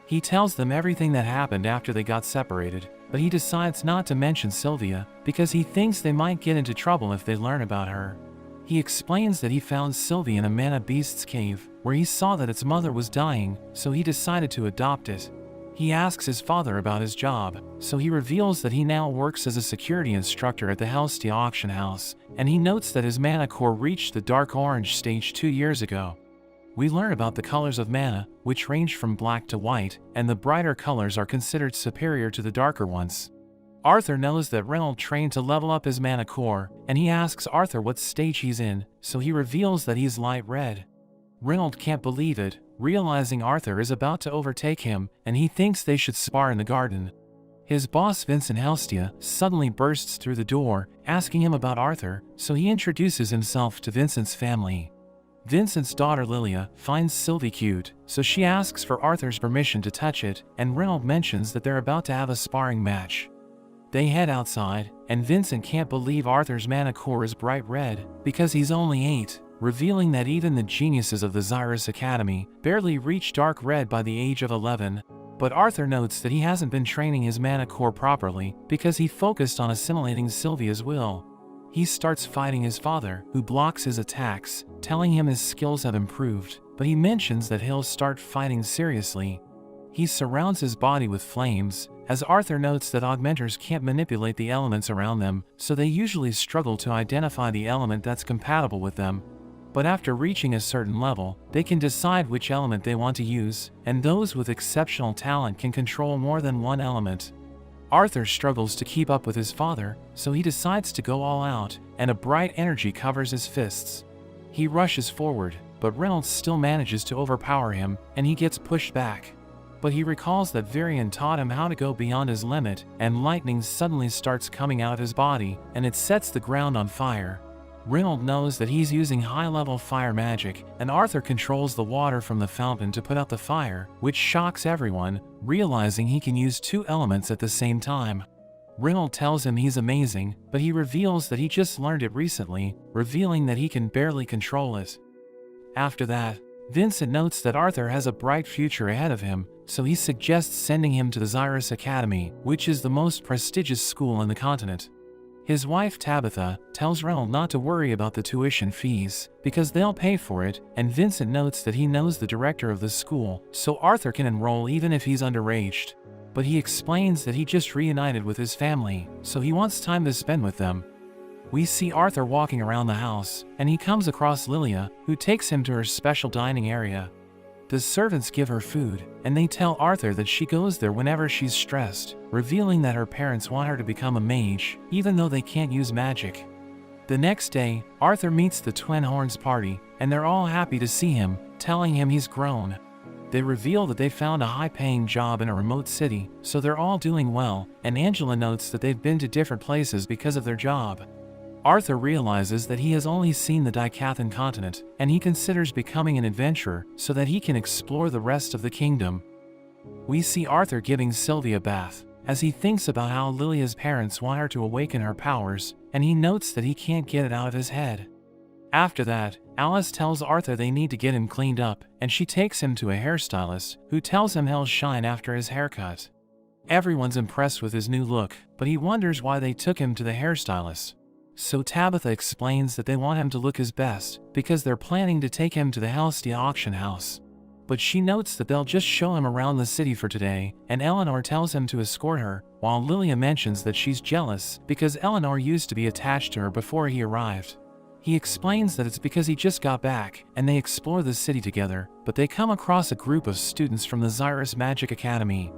He tells them everything that happened after they got separated, but he decides not to mention Sylvia, because he thinks they might get into trouble if they learn about her. He explains that he found Sylvia in a mana beast's cave, where he saw that its mother was dying, so he decided to adopt it. He asks his father about his job, so he reveals that he now works as a security instructor at the Helstia auction house, and he notes that his mana core reached the dark orange stage 2 years ago. We learn about the colors of mana, which range from black to white, and the brighter colors are considered superior to the darker ones. Arthur knows that Reynold trained to level up his mana core, and he asks Arthur what stage he's in, so he reveals that he's light red. Reynold can't believe it, realizing Arthur is about to overtake him, and he thinks they should spar in the garden. His boss Vincent Helstia suddenly bursts through the door, asking him about Arthur, so he introduces himself to Vincent's family. Vincent's daughter Lilia finds Sylvie cute, so she asks for Arthur's permission to touch it, and Reynold mentions that they're about to have a sparring match. They head outside, and Vincent can't believe Arthur's mana core is bright red, because he's only 8, revealing that even the geniuses of the Xyrus Academy barely reach dark red by the age of 11. But Arthur notes that he hasn't been training his mana core properly, because he focused on assimilating Sylvia's will. He starts fighting his father, who blocks his attacks, telling him his skills have improved, but he mentions that he'll start fighting seriously. He surrounds his body with flames, as Arthur notes that augmenters can't manipulate the elements around them, so they usually struggle to identify the element that's compatible with them. But after reaching a certain level, they can decide which element they want to use, and those with exceptional talent can control more than one element. Arthur struggles to keep up with his father, so he decides to go all out, and a bright energy covers his fists. He rushes forward, but Reynolds still manages to overpower him, and he gets pushed back. But he recalls that Varian taught him how to go beyond his limit, and lightning suddenly starts coming out of his body, and it sets the ground on fire. Reynolds knows that he's using high-level fire magic, and Arthur controls the water from the fountain to put out the fire, which shocks everyone, realizing he can use 2 elements at the same time. Reynolds tells him he's amazing, but he reveals that he just learned it recently, revealing that he can barely control it. After that, Vincent notes that Arthur has a bright future ahead of him, so he suggests sending him to the Xyrus Academy, which is the most prestigious school in the continent. His wife Tabitha tells Reynolds not to worry about the tuition fees, because they'll pay for it, and Vincent notes that he knows the director of the school, so Arthur can enroll even if he's underaged. But he explains that he just reunited with his family, so he wants time to spend with them. We see Arthur walking around the house, and he comes across Lilia, who takes him to her special dining area. The servants give her food, and they tell Arthur that she goes there whenever she's stressed, revealing that her parents want her to become a mage, even though they can't use magic. The next day, Arthur meets the Twin Horns party, and they're all happy to see him, telling him he's grown. They reveal that they found a high-paying job in a remote city, so they're all doing well, and Angela notes that they've been to different places because of their job. Arthur realizes that he has only seen the Dicathan continent, and he considers becoming an adventurer so that he can explore the rest of the kingdom. We see Arthur giving Sylvia a bath, as he thinks about how Lilia's parents want her to awaken her powers, and he notes that he can't get it out of his head. After that, Alice tells Arthur they need to get him cleaned up, and she takes him to a hairstylist, who tells him he'll shine after his haircut. Everyone's impressed with his new look, but he wonders why they took him to the hairstylist. So Tabitha explains that they want him to look his best, because they're planning to take him to the Helstia auction house. But she notes that they'll just show him around the city for today, and Eleanor tells him to escort her, while Lilia mentions that she's jealous because Eleanor used to be attached to her before he arrived. He explains that it's because he just got back, and they explore the city together, but they come across a group of students from the Xyrus Magic Academy.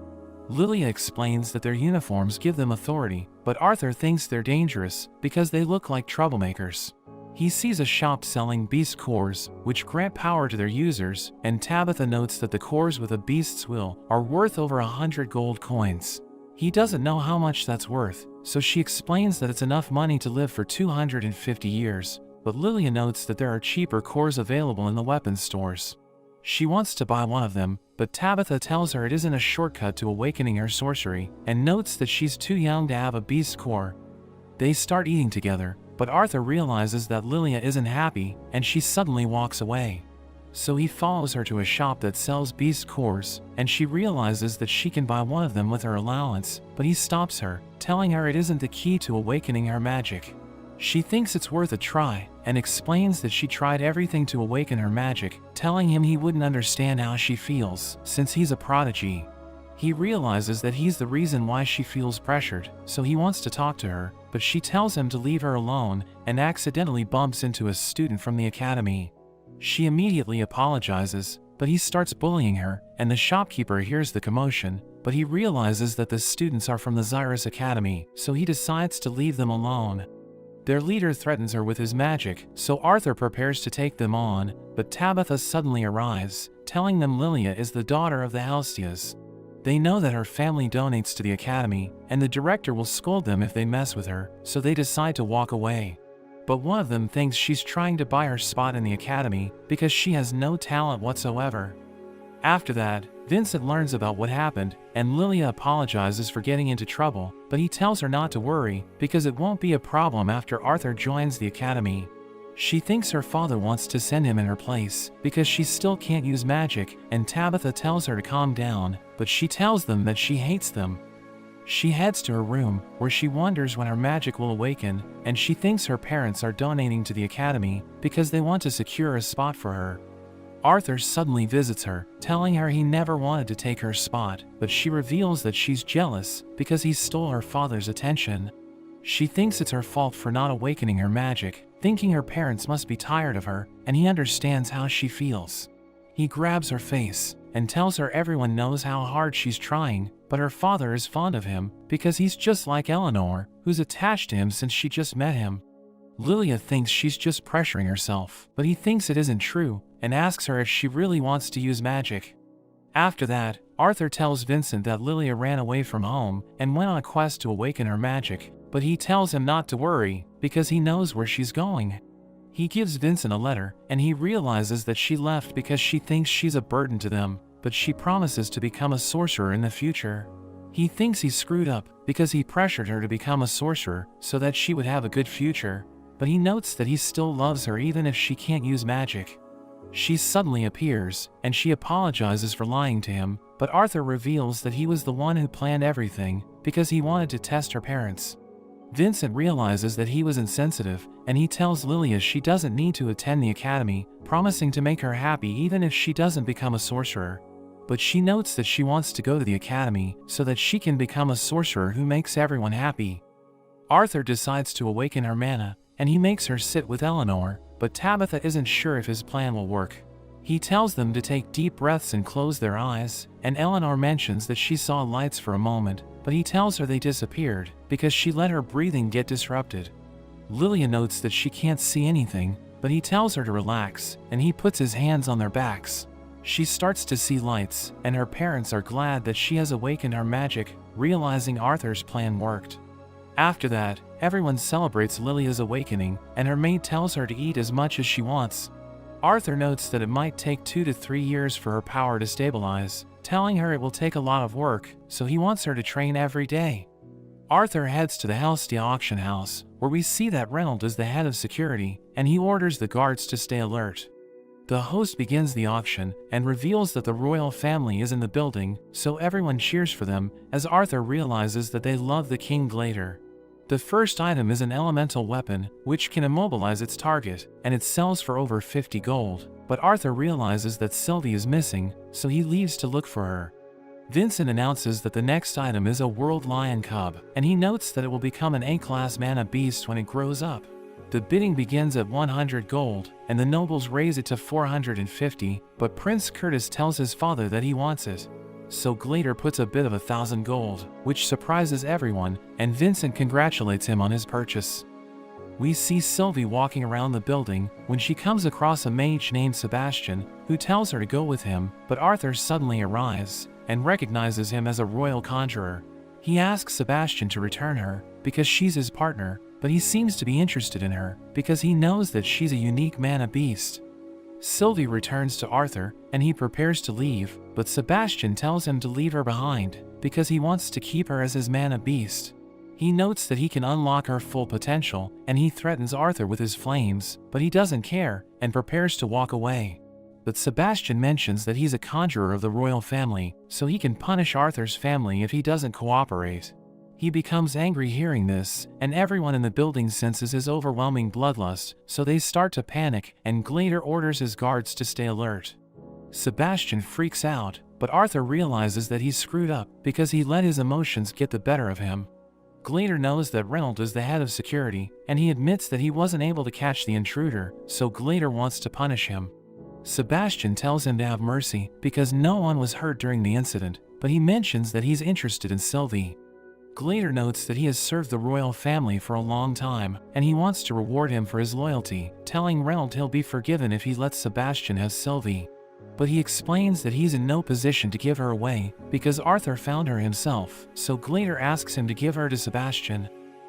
Lilia explains that their uniforms give them authority, but Arthur thinks they're dangerous because they look like troublemakers. He sees a shop selling beast cores, which grant power to their users, and Tabitha notes that the cores with a beast's will are worth over 100 gold coins. He doesn't know how much that's worth, so she explains that it's enough money to live for 250 years, but Lilia notes that there are cheaper cores available in the weapons stores. She wants to buy one of them, but Tabitha tells her it isn't a shortcut to awakening her sorcery, and notes that she's too young to have a beast core. They start eating together, but Arthur realizes that Lilia isn't happy, and she suddenly walks away. So he follows her to a shop that sells beast cores, and she realizes that she can buy one of them with her allowance, but he stops her, telling her it isn't the key to awakening her magic. She thinks it's worth a try, and explains that she tried everything to awaken her magic, telling him he wouldn't understand how she feels, since he's a prodigy. He realizes that he's the reason why she feels pressured, so he wants to talk to her, but she tells him to leave her alone, and accidentally bumps into a student from the academy. She immediately apologizes, but he starts bullying her, and the shopkeeper hears the commotion, but he realizes that the students are from the Xyrus Academy, so he decides to leave them alone. Their leader threatens her with his magic, so Arthur prepares to take them on, but Tabitha suddenly arrives, telling them Lilia is the daughter of the Helstias. They know that her family donates to the academy, and the director will scold them if they mess with her, so they decide to walk away. But one of them thinks she's trying to buy her spot in the academy because she has no talent whatsoever. After that, Vincent learns about what happened, and Lilia apologizes for getting into trouble, but he tells her not to worry, because it won't be a problem after Arthur joins the academy. She thinks her father wants to send him in her place, because she still can't use magic, and Tabitha tells her to calm down, but she tells them that she hates them. She heads to her room, where she wonders when her magic will awaken, and she thinks her parents are donating to the academy, because they want to secure a spot for her. Arthur suddenly visits her, telling her he never wanted to take her spot, but she reveals that she's jealous because he stole her father's attention. She thinks it's her fault for not awakening her magic, thinking her parents must be tired of her, and he understands how she feels. He grabs her face and tells her everyone knows how hard she's trying, but her father is fond of him because he's just like Eleanor, who's attached to him since she just met him. Lilia thinks she's just pressuring herself, but he thinks it isn't true, and asks her if she really wants to use magic. After that, Arthur tells Vincent that Lilia ran away from home and went on a quest to awaken her magic, but he tells him not to worry, because he knows where she's going. He gives Vincent a letter, and he realizes that she left because she thinks she's a burden to them, but she promises to become a sorcerer in the future. He thinks he screwed up, because he pressured her to become a sorcerer so that she would have a good future, but he notes that he still loves her even if she can't use magic. She suddenly appears, and she apologizes for lying to him, but Arthur reveals that he was the one who planned everything, because he wanted to test her parents. Vincent realizes that he was insensitive, and he tells Lilia she doesn't need to attend the academy, promising to make her happy even if she doesn't become a sorcerer. But she notes that she wants to go to the academy, so that she can become a sorcerer who makes everyone happy. Arthur decides to awaken her mana, and he makes her sit with Eleanor, but Tabitha isn't sure if his plan will work. He tells them to take deep breaths and close their eyes, and Eleanor mentions that she saw lights for a moment, but he tells her they disappeared because she let her breathing get disrupted. Lilia notes that she can't see anything, but he tells her to relax, and he puts his hands on their backs. She starts to see lights, and her parents are glad that she has awakened her magic, realizing Arthur's plan worked. After that, everyone celebrates Lilia's awakening, and her maid tells her to eat as much as she wants. Arthur notes that it might take 2 to 3 years for her power to stabilize, telling her it will take a lot of work, so he wants her to train every day. Arthur heads to the Helstia auction house, where we see that Reynold is the head of security, and he orders the guards to stay alert. The host begins the auction and reveals that the royal family is in the building, so everyone cheers for them as Arthur realizes that they love the king Glader. The first item is an elemental weapon, which can immobilize its target, and it sells for over 50 gold, but Arthur realizes that Sylvie is missing, so he leaves to look for her. Vincent announces that the next item is a world lion cub, and he notes that it will become an A-class mana beast when it grows up. The bidding begins at 100 gold, and the nobles raise it to 450, but Prince Curtis tells his father that he wants it. So Glader puts a bid of 1,000 gold, which surprises everyone, and Vincent congratulates him on his purchase. We see Sylvie walking around the building when she comes across a mage named Sebastian, who tells her to go with him, but Arthur suddenly arrives and recognizes him as a royal conjurer. He asks Sebastian to return her because she's his partner, but he seems to be interested in her because he knows that she's a unique mana beast. Sylvie returns to Arthur and he prepares to leave, but Sebastian tells him to leave her behind because he wants to keep her as his mana beast. He notes that he can unlock her full potential and he threatens Arthur with his flames, but he doesn't care and prepares to walk away. But Sebastian mentions that he's a conjurer of the royal family, so he can punish Arthur's family if he doesn't cooperate. He becomes angry hearing this, and everyone in the building senses his overwhelming bloodlust, so they start to panic, and Glader orders his guards to stay alert. Sebastian freaks out, but Arthur realizes that he's screwed up because he let his emotions get the better of him. Glader knows that Reynold is the head of security, and he admits that he wasn't able to catch the intruder, so Glader wants to punish him. Sebastian tells him to have mercy because no one was hurt during the incident, but he mentions that he's interested in Sylvie. Glader notes that he has served the royal family for a long time, and he wants to reward him for his loyalty, telling Reynold he'll be forgiven if he lets Sebastian have Sylvie. But he explains that he's in no position to give her away because Arthur found her himself, so Glader asks him to give her to Sebastian.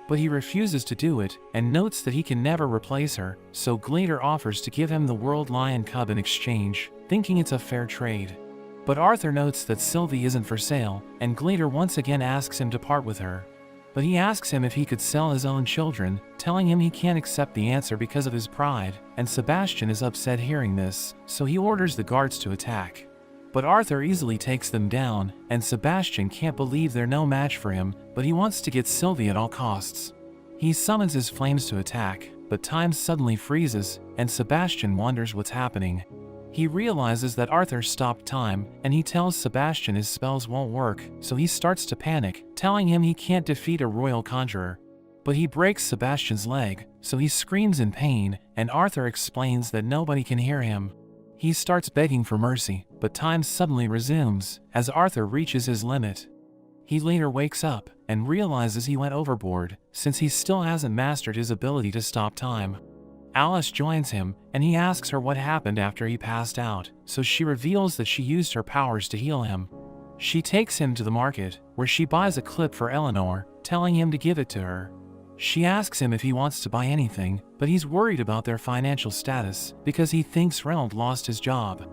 But he refuses to do it and notes that he can never replace her, so Glader offers to give him the World Lion Cub in exchange, thinking it's a fair trade. But Arthur notes that Sylvie isn't for sale, and Glader once again asks him to part with her. But he asks him if he could sell his own children, telling him he can't accept the answer because of his pride, and Sebastian is upset hearing this, so he orders the guards to attack. But Arthur easily takes them down, and Sebastian can't believe they're no match for him, but he wants to get Sylvie at all costs. He summons his flames to attack, but time suddenly freezes, and Sebastian wonders what's happening. He realizes that Arthur stopped time, and he tells Sebastian his spells won't work, so he starts to panic, telling him he can't defeat a royal conjurer. But he breaks Sebastian's leg, so he screams in pain, and Arthur explains that nobody can hear him. He starts begging for mercy, but time suddenly resumes as Arthur reaches his limit. He later wakes up and realizes he went overboard, since he still hasn't mastered his ability to stop time. Alice joins him, and he asks her what happened after he passed out, so she reveals that she used her powers to heal him. She takes him to the market, where she buys a clip for Eleanor, telling him to give it to her. She asks him if he wants to buy anything, but he's worried about their financial status because he thinks Reynold lost his job.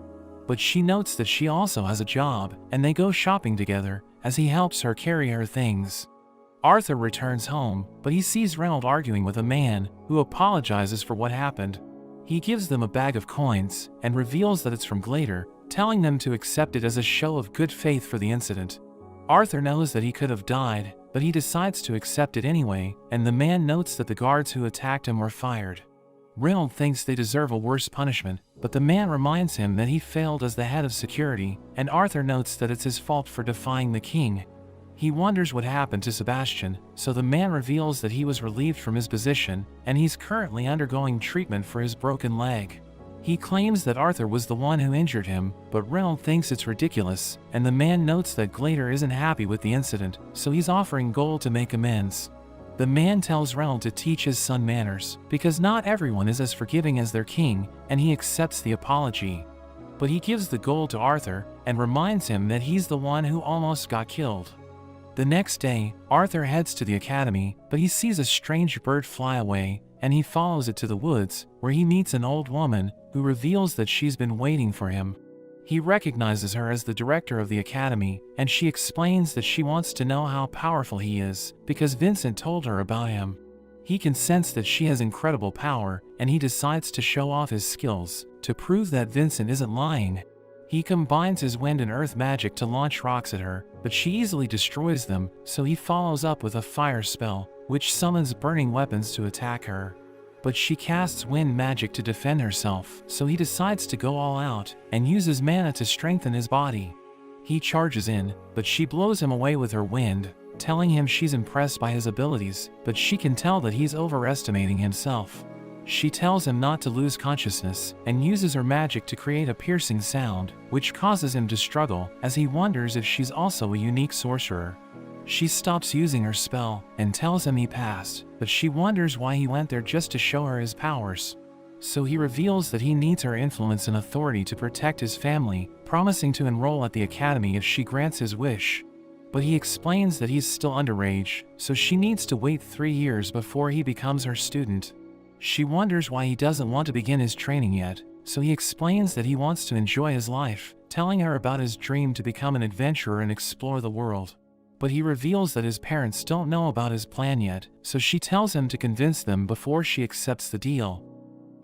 But she notes that she also has a job, and they go shopping together as he helps her carry her things. Arthur returns home, but he sees Reynold arguing with a man who apologizes for what happened. He gives them a bag of coins and reveals that it's from Glader, telling them to accept it as a show of good faith for the incident. Arthur knows that he could have died, but he decides to accept it anyway, and the man notes that the guards who attacked him were fired. Reynold thinks they deserve a worse punishment, but the man reminds him that he failed as the head of security, and Arthur notes that it's his fault for defying the king. He wonders what happened to Sebastian, so the man reveals that he was relieved from his position, and he's currently undergoing treatment for his broken leg. He claims that Arthur was the one who injured him, but Reynold thinks it's ridiculous, and the man notes that Glader isn't happy with the incident, so he's offering gold to make amends. The man tells Reynold to teach his son manners, because not everyone is as forgiving as their king, and he accepts the apology. But he gives the gold to Arthur, and reminds him that he's the one who almost got killed. The next day, Arthur heads to the academy, but he sees a strange bird fly away, and he follows it to the woods, where he meets an old woman, who reveals that she's been waiting for him. He recognizes her as the director of the academy, and she explains that she wants to know how powerful he is, because Vincent told her about him. He can sense that she has incredible power, and he decides to show off his skills, to prove that Vincent isn't lying. He combines his wind and earth magic to launch rocks at her, but she easily destroys them, so he follows up with a fire spell, which summons burning weapons to attack her. But she casts wind magic to defend herself, so he decides to go all out, and uses mana to strengthen his body. He charges in, but she blows him away with her wind, telling him she's impressed by his abilities, but she can tell that he's overestimating himself. She tells him not to lose consciousness, and uses her magic to create a piercing sound, which causes him to struggle, as he wonders if she's also a unique sorcerer. She stops using her spell, and tells him he passed, but she wonders why he went there just to show her his powers. So he reveals that he needs her influence and authority to protect his family, promising to enroll at the academy if she grants his wish. But he explains that he's still underage, so she needs to wait 3 years before he becomes her student. She wonders why he doesn't want to begin his training yet, so he explains that he wants to enjoy his life, telling her about his dream to become an adventurer and explore the world. But he reveals that his parents don't know about his plan yet, so she tells him to convince them before she accepts the deal.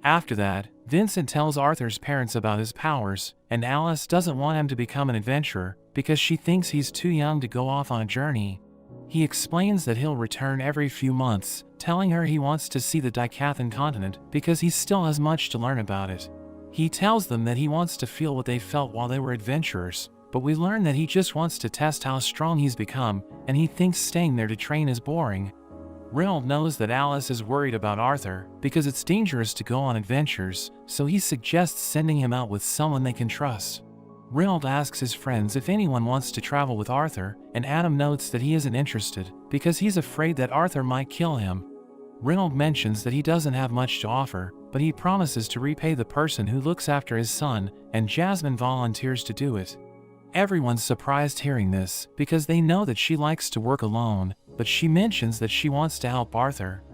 After that, Vincent tells Arthur's parents about his powers, and Alice doesn't want him to become an adventurer, because she thinks he's too young to go off on a journey. He explains that he'll return every few months, telling her he wants to see the Decathan continent, because he still has much to learn about it. He tells them that he wants to feel what they felt while they were adventurers, but we learn that he just wants to test how strong he's become, and he thinks staying there to train is boring. Reynold knows that Alice is worried about Arthur, because it's dangerous to go on adventures, so he suggests sending him out with someone they can trust. Reynold asks his friends if anyone wants to travel with Arthur, and Adam notes that he isn't interested, because he's afraid that Arthur might kill him. Reynold mentions that he doesn't have much to offer, but he promises to repay the person who looks after his son, and Jasmine volunteers to do it. Everyone's surprised hearing this, because they know that she likes to work alone, but she mentions that she wants to help Arthur.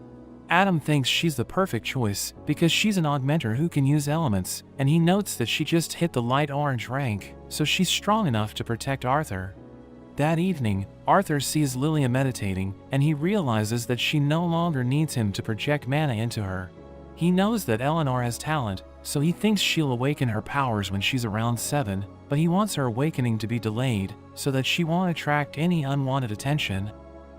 Adam thinks she's the perfect choice, because she's an augmenter who can use elements, and he notes that she just hit the light orange rank, so she's strong enough to protect Arthur. That evening, Arthur sees Lilia meditating, and he realizes that she no longer needs him to project mana into her. He knows that Eleanor has talent, so he thinks she'll awaken her powers when she's around 7, but he wants her awakening to be delayed, so that she won't attract any unwanted attention.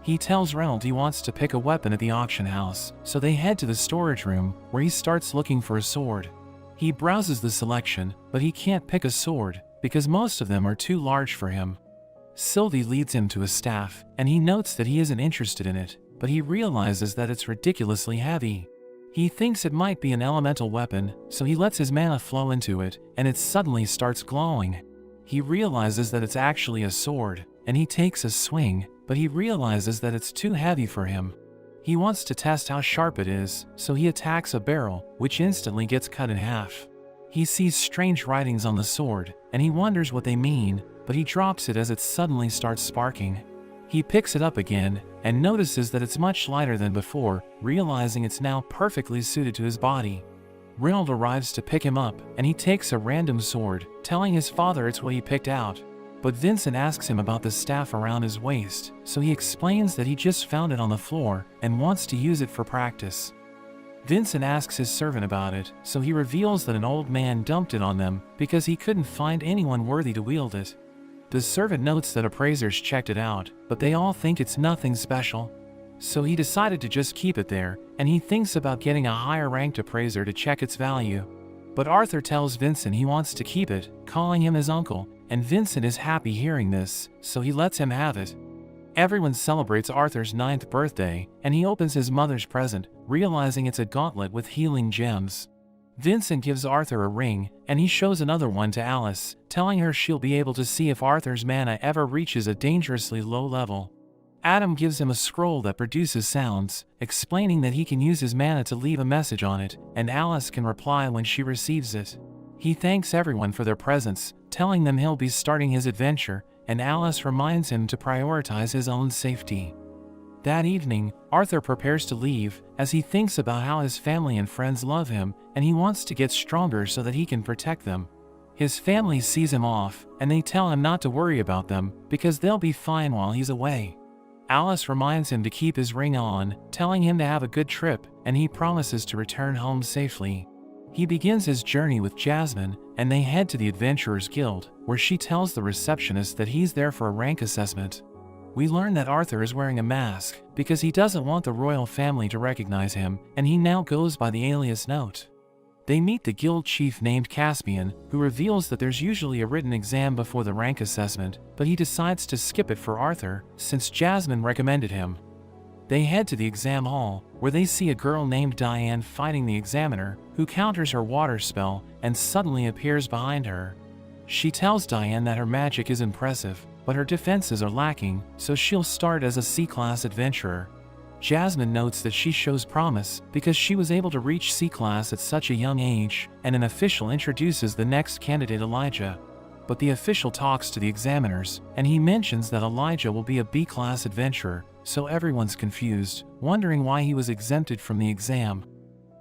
He tells Reynold he wants to pick a weapon at the auction house, so they head to the storage room, where he starts looking for a sword. He browses the selection, but he can't pick a sword, because most of them are too large for him. Sylvie leads him to a staff, and he notes that he isn't interested in it, but he realizes that it's ridiculously heavy. He thinks it might be an elemental weapon, so he lets his mana flow into it, and it suddenly starts glowing. He realizes that it's actually a sword, and he takes a swing, but he realizes that it's too heavy for him. He wants to test how sharp it is, so he attacks a barrel, which instantly gets cut in half. He sees strange writings on the sword, and he wonders what they mean, but he drops it as it suddenly starts sparking. He picks it up again, and notices that it's much lighter than before, realizing it's now perfectly suited to his body. Reynold arrives to pick him up, and he takes a random sword, telling his father it's what he picked out. But Vincent asks him about the staff around his waist, so he explains that he just found it on the floor, and wants to use it for practice. Vincent asks his servant about it, so he reveals that an old man dumped it on them, because he couldn't find anyone worthy to wield it. The servant notes that appraisers checked it out, but they all think it's nothing special. So he decided to just keep it there, and he thinks about getting a higher ranked appraiser to check its value. But Arthur tells Vincent he wants to keep it, calling him his uncle, and Vincent is happy hearing this, so he lets him have it. Everyone celebrates Arthur's 9th birthday, and he opens his mother's present, realizing it's a gauntlet with healing gems. Vincent gives Arthur a ring, and he shows another one to Alice, telling her she'll be able to see if Arthur's mana ever reaches a dangerously low level. Adam gives him a scroll that produces sounds, explaining that he can use his mana to leave a message on it, and Alice can reply when she receives it. He thanks everyone for their presence, telling them he'll be starting his adventure, and Alice reminds him to prioritize his own safety. That evening, Arthur prepares to leave, as he thinks about how his family and friends love him, and he wants to get stronger so that he can protect them. His family sees him off, and they tell him not to worry about them, because they'll be fine while he's away. Alice reminds him to keep his ring on, telling him to have a good trip, and he promises to return home safely. He begins his journey with Jasmine, and they head to the Adventurers Guild, where she tells the receptionist that he's there for a rank assessment. We learn that Arthur is wearing a mask, because he doesn't want the royal family to recognize him, and he now goes by the alias Note. They meet the guild chief named Caspian, who reveals that there's usually a written exam before the rank assessment, but he decides to skip it for Arthur, since Jasmine recommended him. They head to the exam hall, where they see a girl named Diane fighting the examiner, who counters her water spell and suddenly appears behind her. She tells Diane that her magic is impressive, but her defenses are lacking, so she'll start as a C-class adventurer. Jasmine notes that she shows promise because she was able to reach C-class at such a young age, and an official introduces the next candidate, Elijah. But the official talks to the examiners, and he mentions that Elijah will be a B-class adventurer, so everyone's confused, wondering why he was exempted from the exam.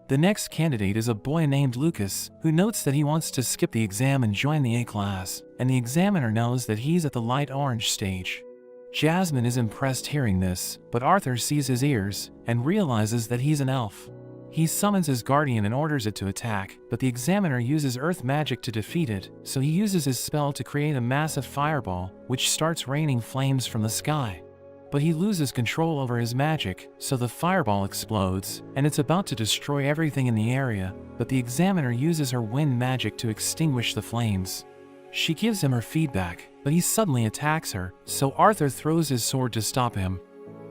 The next candidate is a boy named Lucas, who notes that he wants to skip the exam and join the A-class, and the examiner knows that he's at the light orange stage. Jasmine is impressed hearing this, but Arthur sees his ears, and realizes that he's an elf. He summons his guardian and orders it to attack, but the examiner uses earth magic to defeat it, so he uses his spell to create a massive fireball, which starts raining flames from the sky. But he loses control over his magic, so the fireball explodes, and it's about to destroy everything in the area, but the examiner uses her wind magic to extinguish the flames. She gives him her feedback, but he suddenly attacks her, so Arthur throws his sword to stop him.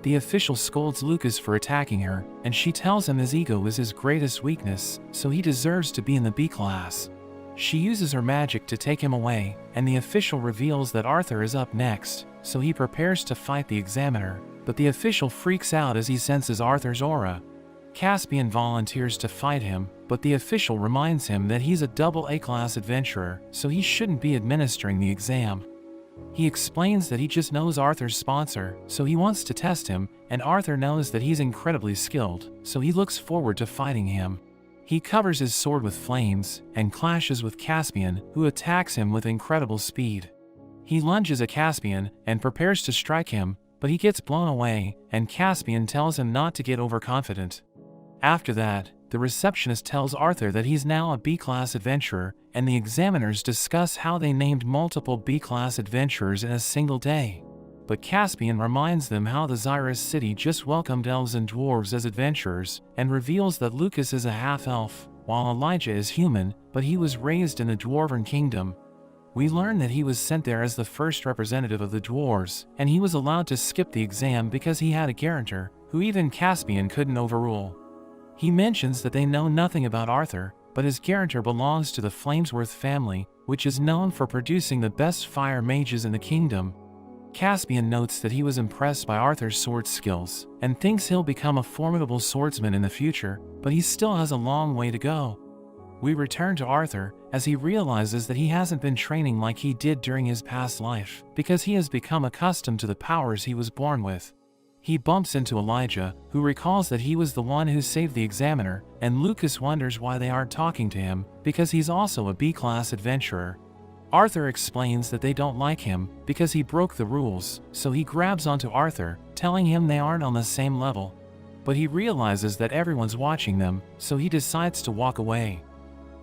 The official scolds Lucas for attacking her, and she tells him his ego is his greatest weakness, so he deserves to be in the B-class. She uses her magic to take him away, and the official reveals that Arthur is up next, so he prepares to fight the examiner, but the official freaks out as he senses Arthur's aura. Caspian volunteers to fight him, but the official reminds him that he's a double A-class adventurer, so he shouldn't be administering the exam. He explains that he just knows Arthur's sponsor, so he wants to test him, and Arthur knows that he's incredibly skilled, so he looks forward to fighting him. He covers his sword with flames, and clashes with Caspian, who attacks him with incredible speed. He lunges at Caspian, and prepares to strike him, but he gets blown away, and Caspian tells him not to get overconfident. After that, the receptionist tells Arthur that he's now a B-class adventurer, and the examiners discuss how they named multiple B-class adventurers in a single day. But Caspian reminds them how the Xyrus city just welcomed elves and dwarves as adventurers, and reveals that Lucas is a half-elf, while Elijah is human, but he was raised in the Dwarven Kingdom. We learn that he was sent there as the first representative of the dwarves, and he was allowed to skip the exam because he had a guarantor, who even Caspian couldn't overrule. He mentions that they know nothing about Arthur, but his guarantor belongs to the Flamesworth family, which is known for producing the best fire mages in the kingdom. Caspian notes that he was impressed by Arthur's sword skills, and thinks he'll become a formidable swordsman in the future, but he still has a long way to go. We return to Arthur, as he realizes that he hasn't been training like he did during his past life, because he has become accustomed to the powers he was born with. He bumps into Elijah, who recalls that he was the one who saved the examiner, and Lucas wonders why they aren't talking to him, because he's also a B-class adventurer. Arthur explains that they don't like him, because he broke the rules, so he grabs onto Arthur, telling him they aren't on the same level. But he realizes that everyone's watching them, so he decides to walk away.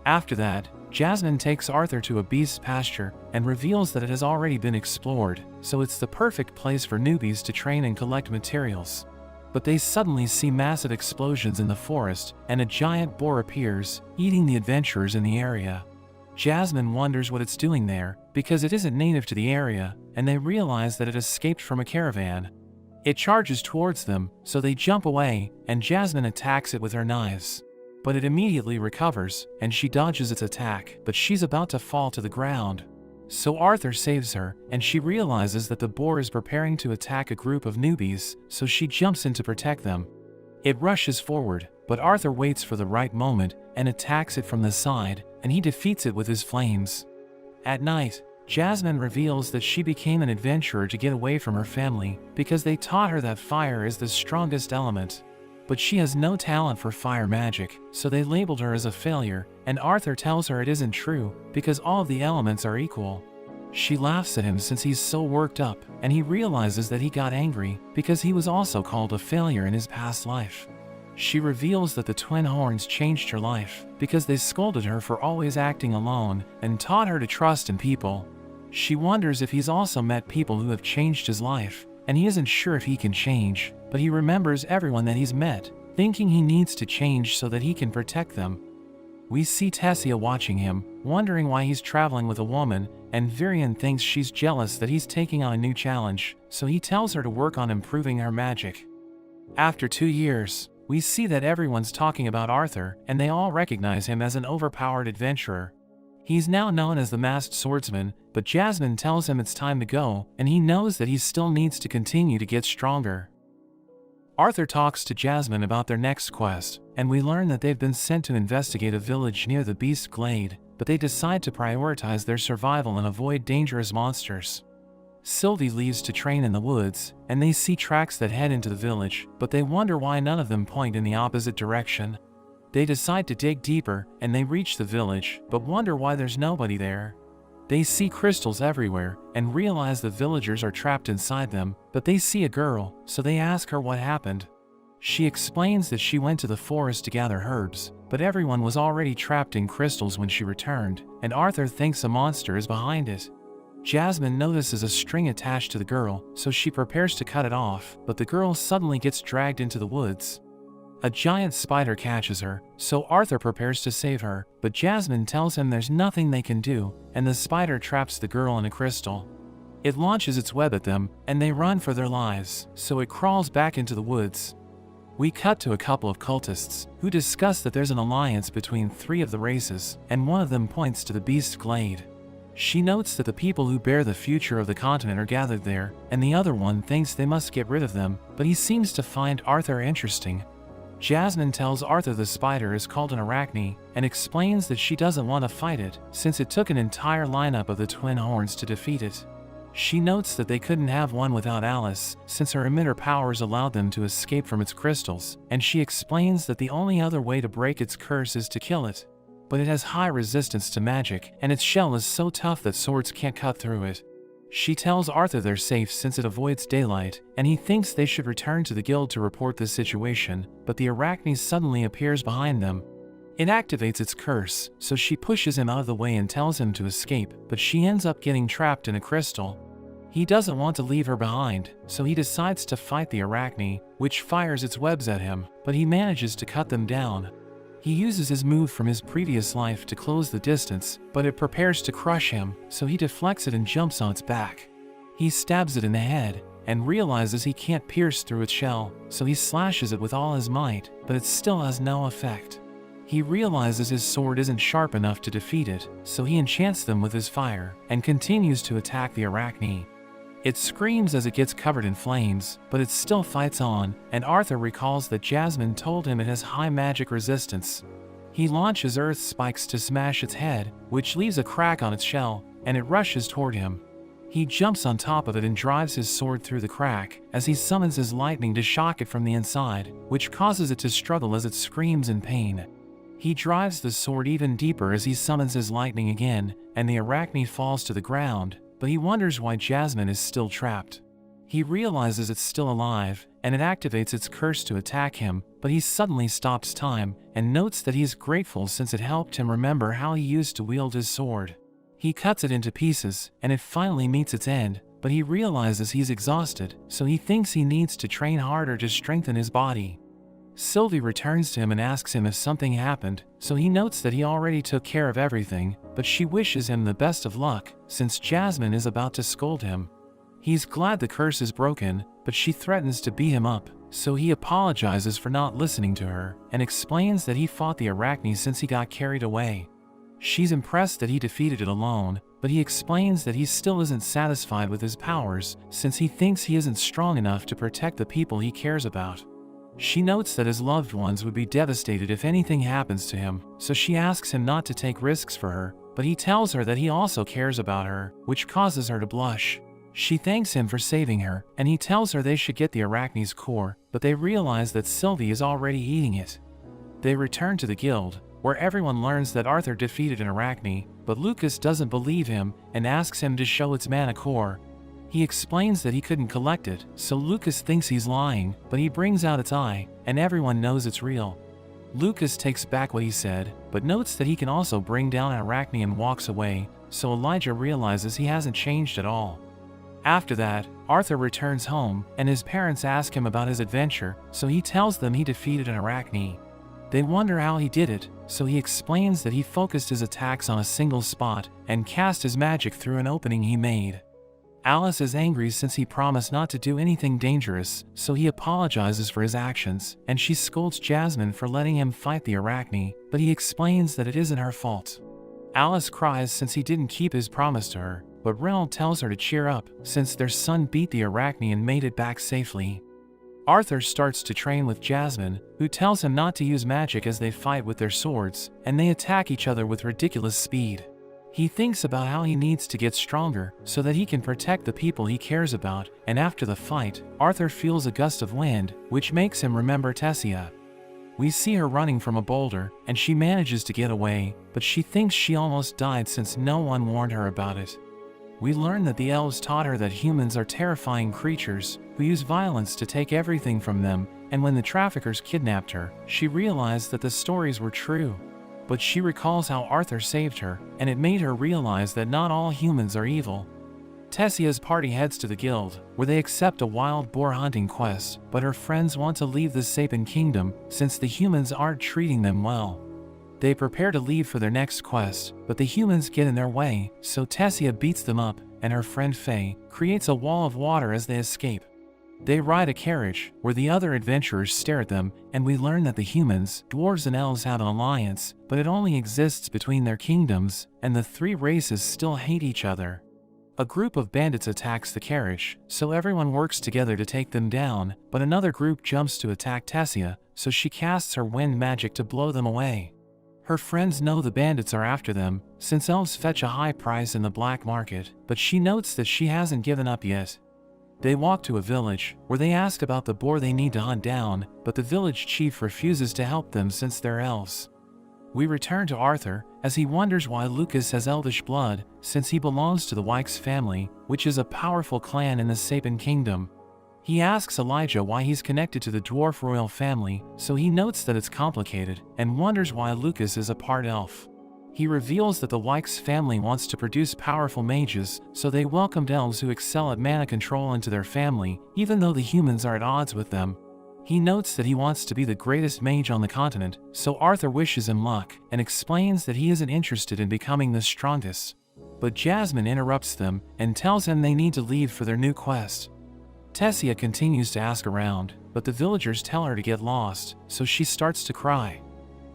After that, Jasmine takes Arthur to a beast's pasture, and reveals that it has already been explored, so it's the perfect place for newbies to train and collect materials. But they suddenly see massive explosions in the forest, and a giant boar appears, eating the adventurers in the area. Jasmine wonders what it's doing there, because it isn't native to the area, and they realize that it escaped from a caravan. It charges towards them, so they jump away, and Jasmine attacks it with her knives. But it immediately recovers, and she dodges its attack, but she's about to fall to the ground. So Arthur saves her, and she realizes that the boar is preparing to attack a group of newbies, so she jumps in to protect them. It rushes forward, but Arthur waits for the right moment and attacks it from the side, and he defeats it with his flames. At night, Jasmine reveals that she became an adventurer to get away from her family because they taught her that fire is the strongest element. But she has no talent for fire magic, so they labeled her as a failure, and Arthur tells her it isn't true because all of the elements are equal. She laughs at him since he's so worked up, and he realizes that he got angry because he was also called a failure in his past life. She reveals that the twin horns changed her life because they scolded her for always acting alone and taught her to trust in people. She wonders if he's also met people who have changed his life, and he isn't sure if he can change, but he remembers everyone that he's met, thinking he needs to change so that he can protect them. We see Tessia watching him, wondering why he's traveling with a woman, and Virion thinks she's jealous that he's taking on a new challenge, so he tells her to work on improving her magic. After 2 years, we see that everyone's talking about Arthur, and they all recognize him as an overpowered adventurer. He's now known as the Masked Swordsman, but Jasmine tells him it's time to go, and he knows that he still needs to continue to get stronger. Arthur talks to Jasmine about their next quest, and we learn that they've been sent to investigate a village near the Beast Glade, but they decide to prioritize their survival and avoid dangerous monsters. Sylvie leaves to train in the woods, and they see tracks that head into the village, but they wonder why none of them point in the opposite direction. They decide to dig deeper, and they reach the village, but wonder why there's nobody there. They see crystals everywhere, and realize the villagers are trapped inside them, but they see a girl, so they ask her what happened. She explains that she went to the forest to gather herbs, but everyone was already trapped in crystals when she returned, and Arthur thinks a monster is behind it. Jasmine notices a string attached to the girl, so she prepares to cut it off, but the girl suddenly gets dragged into the woods. A giant spider catches her, so Arthur prepares to save her, but Jasmine tells him there's nothing they can do, and the spider traps the girl in a crystal. It launches its web at them, and they run for their lives, so it crawls back into the woods. We cut to a couple of cultists, who discuss that there's an alliance between 3 of the races, and one of them points to the Beast Glade. She notes that the people who bear the future of the continent are gathered there, and the other one thinks they must get rid of them, but he seems to find Arthur interesting. Jasmine tells Arthur the spider is called an arachne, and explains that she doesn't want to fight it, since it took an entire lineup of the twin horns to defeat it. She notes that they couldn't have one without Alice, since her emitter powers allowed them to escape from its crystals, and she explains that the only other way to break its curse is to kill it. But it has high resistance to magic, and its shell is so tough that swords can't cut through it. She tells Arthur they're safe since it avoids daylight, and he thinks they should return to the guild to report the situation, but the arachne suddenly appears behind them. It activates its curse, so she pushes him out of the way and tells him to escape, but she ends up getting trapped in a crystal. He doesn't want to leave her behind, so he decides to fight the arachne, which fires its webs at him, but he manages to cut them down. He uses his move from his previous life to close the distance, but it prepares to crush him, so he deflects it and jumps on its back. He stabs it in the head, and realizes he can't pierce through its shell, so he slashes it with all his might, but it still has no effect. He realizes his sword isn't sharp enough to defeat it, so he enchants them with his fire, and continues to attack the arachne. It screams as it gets covered in flames, but it still fights on, and Arthur recalls that Jasmine told him it has high magic resistance. He launches earth spikes to smash its head, which leaves a crack on its shell, and it rushes toward him. He jumps on top of it and drives his sword through the crack, as he summons his lightning to shock it from the inside, which causes it to struggle as it screams in pain. He drives the sword even deeper as he summons his lightning again, and the arachne falls to the ground, but he wonders why Jasmine is still trapped. He realizes it's still alive, and it activates its curse to attack him, but he suddenly stops time, and notes that he is grateful since it helped him remember how he used to wield his sword. He cuts it into pieces, and it finally meets its end, but he realizes he's exhausted, so he thinks he needs to train harder to strengthen his body. Sylvie returns to him and asks him if something happened, so he notes that he already took care of everything, but she wishes him the best of luck, since Jasmine is about to scold him. He's glad the curse is broken, but she threatens to beat him up, so he apologizes for not listening to her, and explains that he fought the arachne since he got carried away. She's impressed that he defeated it alone, but he explains that he still isn't satisfied with his powers since he thinks he isn't strong enough to protect the people he cares about. She notes that his loved ones would be devastated if anything happens to him, so she asks him not to take risks for her, but he tells her that he also cares about her, which causes her to blush. She thanks him for saving her, and he tells her they should get the arachne's core, but they realize that Sylvie is already eating it. They return to the guild, where everyone learns that Arthur defeated an arachne, but Lucas doesn't believe him and asks him to show its mana core. He explains that he couldn't collect it, so Lucas thinks he's lying, but he brings out its eye, and everyone knows it's real. Lucas takes back what he said, but notes that he can also bring down an arachne and walks away, so Elijah realizes he hasn't changed at all. After that, Arthur returns home, and his parents ask him about his adventure, so he tells them he defeated an arachne. They wonder how he did it, so he explains that he focused his attacks on a single spot and cast his magic through an opening he made. Alice is angry since he promised not to do anything dangerous, so he apologizes for his actions, and she scolds Jasmine for letting him fight the arachne, but he explains that it isn't her fault. Alice cries since he didn't keep his promise to her, but Reynold tells her to cheer up since their son beat the arachne and made it back safely. Arthur starts to train with Jasmine, who tells him not to use magic as they fight with their swords, and they attack each other with ridiculous speed. He thinks about how he needs to get stronger so that he can protect the people he cares about, and after the fight, Arthur feels a gust of wind, which makes him remember Tessia. We see her running from a boulder, and she manages to get away, but she thinks she almost died since no one warned her about it. We learn that the elves taught her that humans are terrifying creatures who use violence to take everything from them, and when the traffickers kidnapped her, she realized that the stories were true. But she recalls how Arthur saved her, and it made her realize that not all humans are evil. Tessia's party heads to the guild, where they accept a wild boar hunting quest, but her friends want to leave the Sapin Kingdom since the humans aren't treating them well. They prepare to leave for their next quest, but the humans get in their way, so Tessia beats them up, and her friend Faye creates a wall of water as they escape. They ride a carriage, where the other adventurers stare at them, and we learn that the humans, dwarves and elves have an alliance, but it only exists between their kingdoms, and the three races still hate each other. A group of bandits attacks the carriage, so everyone works together to take them down, but another group jumps to attack Tessia, so she casts her wind magic to blow them away. Her friends know the bandits are after them, since elves fetch a high price in the black market, but she notes that she hasn't given up yet. They walk to a village, where they ask about the boar they need to hunt down, but the village chief refuses to help them since they're elves. We return to Arthur, as he wonders why Lucas has elvish blood, since he belongs to the Wykes family, which is a powerful clan in the Sapin Kingdom. He asks Elijah why he's connected to the dwarf royal family, so he notes that it's complicated, and wonders why Lucas is a part elf. He reveals that the Wykes family wants to produce powerful mages, so they welcomed elves who excel at mana control into their family, even though the humans are at odds with them. He notes that he wants to be the greatest mage on the continent, so Arthur wishes him luck, and explains that he isn't interested in becoming the strongest. But Jasmine interrupts them, and tells him they need to leave for their new quest. Tessia continues to ask around, but the villagers tell her to get lost, so she starts to cry.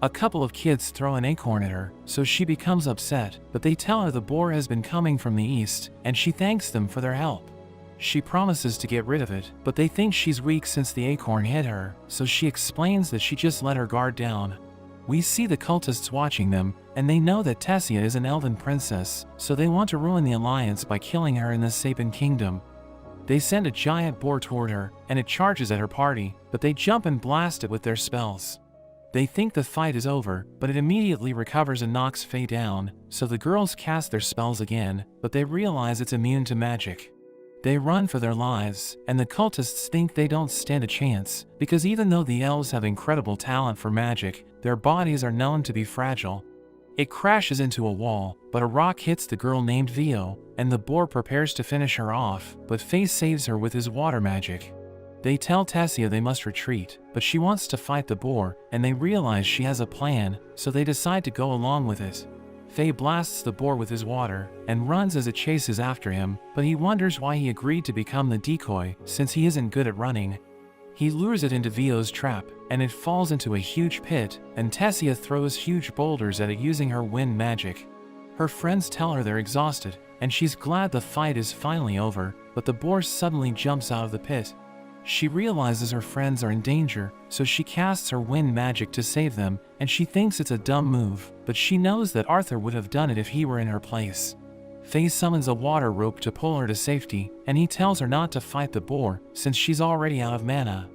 A couple of kids throw an acorn at her, so she becomes upset, but they tell her the boar has been coming from the east, and she thanks them for their help. She promises to get rid of it, but they think she's weak since the acorn hit her, so she explains that she just let her guard down. We see the cultists watching them, and they know that Tessia is an elven princess, so they want to ruin the alliance by killing her in the Sapin Kingdom. They send a giant boar toward her, and it charges at her party, but they jump and blast it with their spells. They think the fight is over, but it immediately recovers and knocks Faye down, so the girls cast their spells again, but they realize it's immune to magic. They run for their lives, and the cultists think they don't stand a chance, because even though the elves have incredible talent for magic, their bodies are known to be fragile. It crashes into a wall, but a rock hits the girl named Vio, and the boar prepares to finish her off, but Faye saves her with his water magic. They tell Tessia they must retreat, but she wants to fight the boar, and they realize she has a plan, so they decide to go along with it. Faye blasts the boar with his water, and runs as it chases after him, but he wonders why he agreed to become the decoy, since he isn't good at running. He lures it into Vio's trap, and it falls into a huge pit, and Tessia throws huge boulders at it using her wind magic. Her friends tell her they're exhausted, and she's glad the fight is finally over, but the boar suddenly jumps out of the pit. She realizes her friends are in danger, so she casts her wind magic to save them, and she thinks it's a dumb move, but she knows that Arthur would have done it if he were in her place. Faye summons a water rope to pull her to safety, and he tells her not to fight the boar, since she's already out of mana.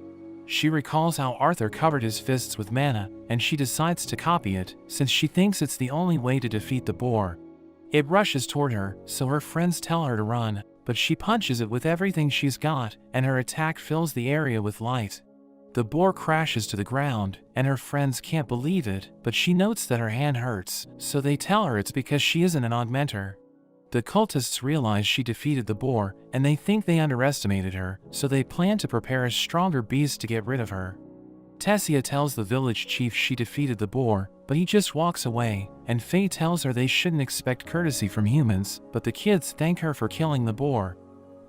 She recalls how Arthur covered his fists with mana, and she decides to copy it, since she thinks it's the only way to defeat the boar. It rushes toward her, so her friends tell her to run, but she punches it with everything she's got, and her attack fills the area with light. The boar crashes to the ground, and her friends can't believe it, but she notes that her hand hurts, so they tell her it's because she isn't an augmenter. The cultists realize she defeated the boar, and they think they underestimated her, so they plan to prepare a stronger beast to get rid of her. Tessia tells the village chief she defeated the boar, but he just walks away, and Faye tells her they shouldn't expect courtesy from humans, but the kids thank her for killing the boar.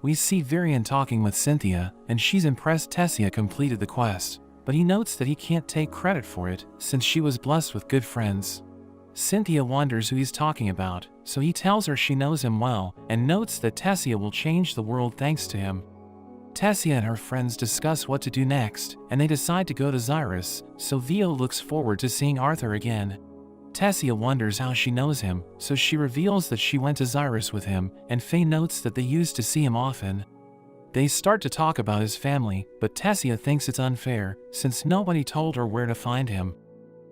We see Varian talking with Cynthia, and she's impressed Tessia completed the quest, but he notes that he can't take credit for it, since she was blessed with good friends. Cynthia wonders who he's talking about, so he tells her she knows him well, and notes that Tessia will change the world thanks to him. Tessia and her friends discuss what to do next, and they decide to go to Xyrus, so Vio looks forward to seeing Arthur again. Tessia wonders how she knows him, so she reveals that she went to Xyrus with him, and Faye notes that they used to see him often. They start to talk about his family, but Tessia thinks it's unfair, since nobody told her where to find him.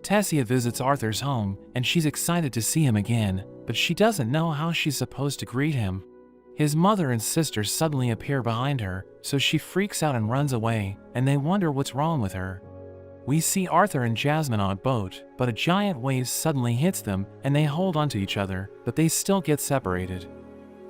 Tessia visits Arthur's home, and she's excited to see him again, but she doesn't know how she's supposed to greet him. His mother and sister suddenly appear behind her, so she freaks out and runs away, and they wonder what's wrong with her. We see Arthur and Jasmine on a boat, but a giant wave suddenly hits them, and they hold onto each other, but they still get separated.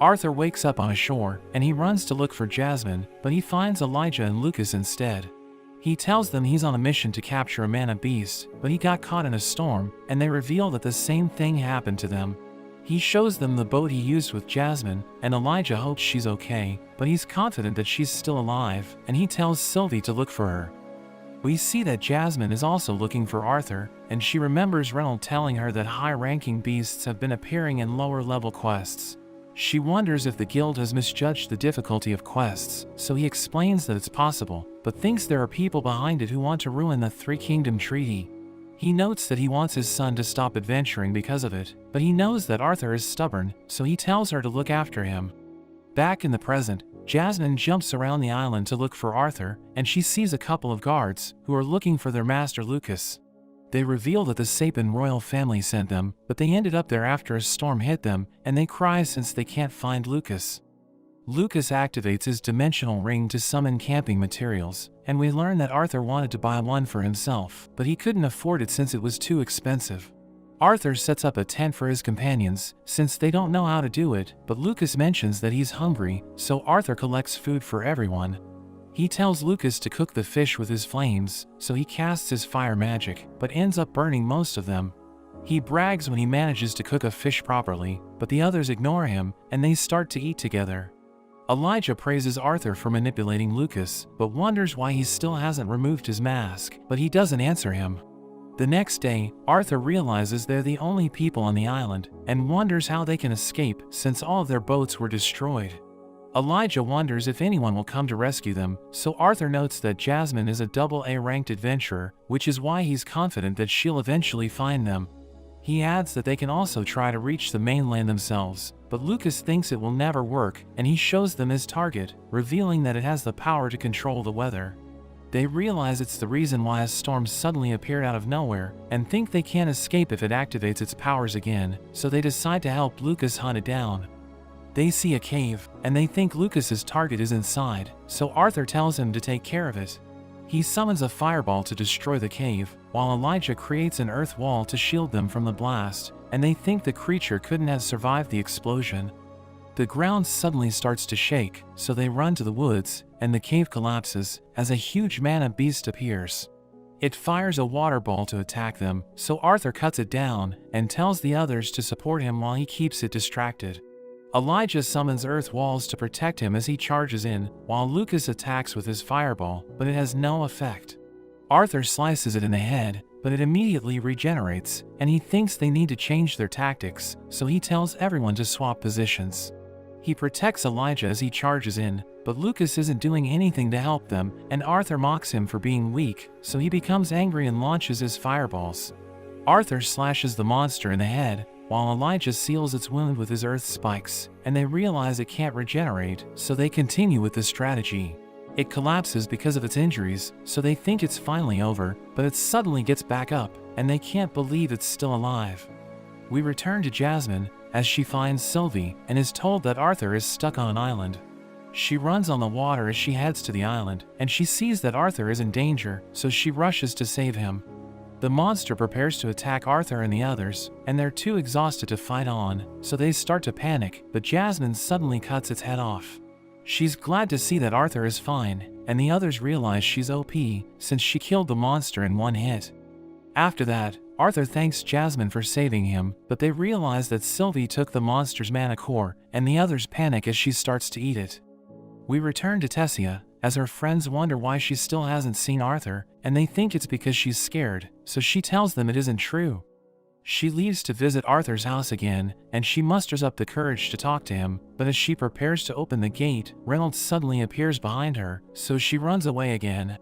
Arthur wakes up on a shore, and he runs to look for Jasmine, but he finds Elijah and Lucas instead. He tells them he's on a mission to capture a mana beast, but he got caught in a storm, and they reveal that the same thing happened to them. He shows them the boat he used with Jasmine, and Elijah hopes she's okay, but he's confident that she's still alive, and he tells Sylvie to look for her. We see that Jasmine is also looking for Arthur, and she remembers Reynolds telling her that high-ranking beasts have been appearing in lower-level quests. She wonders if the guild has misjudged the difficulty of quests, so he explains that it's possible, but thinks there are people behind it who want to ruin the Three Kingdom Treaty. He notes that he wants his son to stop adventuring because of it, but he knows that Arthur is stubborn, so he tells her to look after him. Back in the present, Jasmine jumps around the island to look for Arthur, and she sees a couple of guards, who are looking for their master Lucas. They reveal that the Sapin royal family sent them, but they ended up there after a storm hit them, and they cry since they can't find Lucas. Lucas activates his dimensional ring to summon camping materials, and we learn that Arthur wanted to buy one for himself, but he couldn't afford it since it was too expensive. Arthur sets up a tent for his companions, since they don't know how to do it, but Lucas mentions that he's hungry, so Arthur collects food for everyone. He tells Lucas to cook the fish with his flames, so he casts his fire magic, but ends up burning most of them. He brags when he manages to cook a fish properly, but the others ignore him, and they start to eat together. Elijah praises Arthur for manipulating Lucas, but wonders why he still hasn't removed his mask, but he doesn't answer him. The next day, Arthur realizes they're the only people on the island, and wonders how they can escape since all of their boats were destroyed. Elijah wonders if anyone will come to rescue them, so Arthur notes that Jasmine is a AA ranked adventurer, which is why he's confident that she'll eventually find them. He adds that they can also try to reach the mainland themselves, but Lucas thinks it will never work, and he shows them his target, revealing that it has the power to control the weather. They realize it's the reason why a storm suddenly appeared out of nowhere, and think they can't escape if it activates its powers again, so they decide to help Lucas hunt it down. They see a cave, and they think Lucas's target is inside, so Arthur tells him to take care of it. He summons a fireball to destroy the cave, while Elijah creates an earth wall to shield them from the blast, and they think the creature couldn't have survived the explosion. The ground suddenly starts to shake, so they run to the woods, and the cave collapses, as a huge mana beast appears. It fires a water ball to attack them, so Arthur cuts it down, and tells the others to support him while he keeps it distracted. Elijah summons earth walls to protect him as he charges in, while Lucas attacks with his fireball, but it has no effect. Arthur slices it in the head, but it immediately regenerates, and he thinks they need to change their tactics, so he tells everyone to swap positions. He protects Elijah as he charges in, but Lucas isn't doing anything to help them, and Arthur mocks him for being weak, so he becomes angry and launches his fireballs. Arthur slashes the monster in the head, while Elijah seals its wound with his earth spikes, and they realize it can't regenerate, so they continue with this strategy. It collapses because of its injuries, so they think it's finally over, but it suddenly gets back up, and they can't believe it's still alive. We return to Jasmine, as she finds Sylvie, and is told that Arthur is stuck on an island. She runs on the water as she heads to the island, and she sees that Arthur is in danger, so she rushes to save him. The monster prepares to attack Arthur and the others, and they're too exhausted to fight on, so they start to panic, but Jasmine suddenly cuts its head off. She's glad to see that Arthur is fine, and the others realize she's OP, since she killed the monster in one hit. After that, Arthur thanks Jasmine for saving him, but they realize that Sylvie took the monster's mana core, and the others panic as she starts to eat it. We return to Tessia, as her friends wonder why she still hasn't seen Arthur, and they think it's because she's scared, so she tells them it isn't true. She leaves to visit Arthur's house again, and she musters up the courage to talk to him, but as she prepares to open the gate, Reynolds suddenly appears behind her, so she runs away again.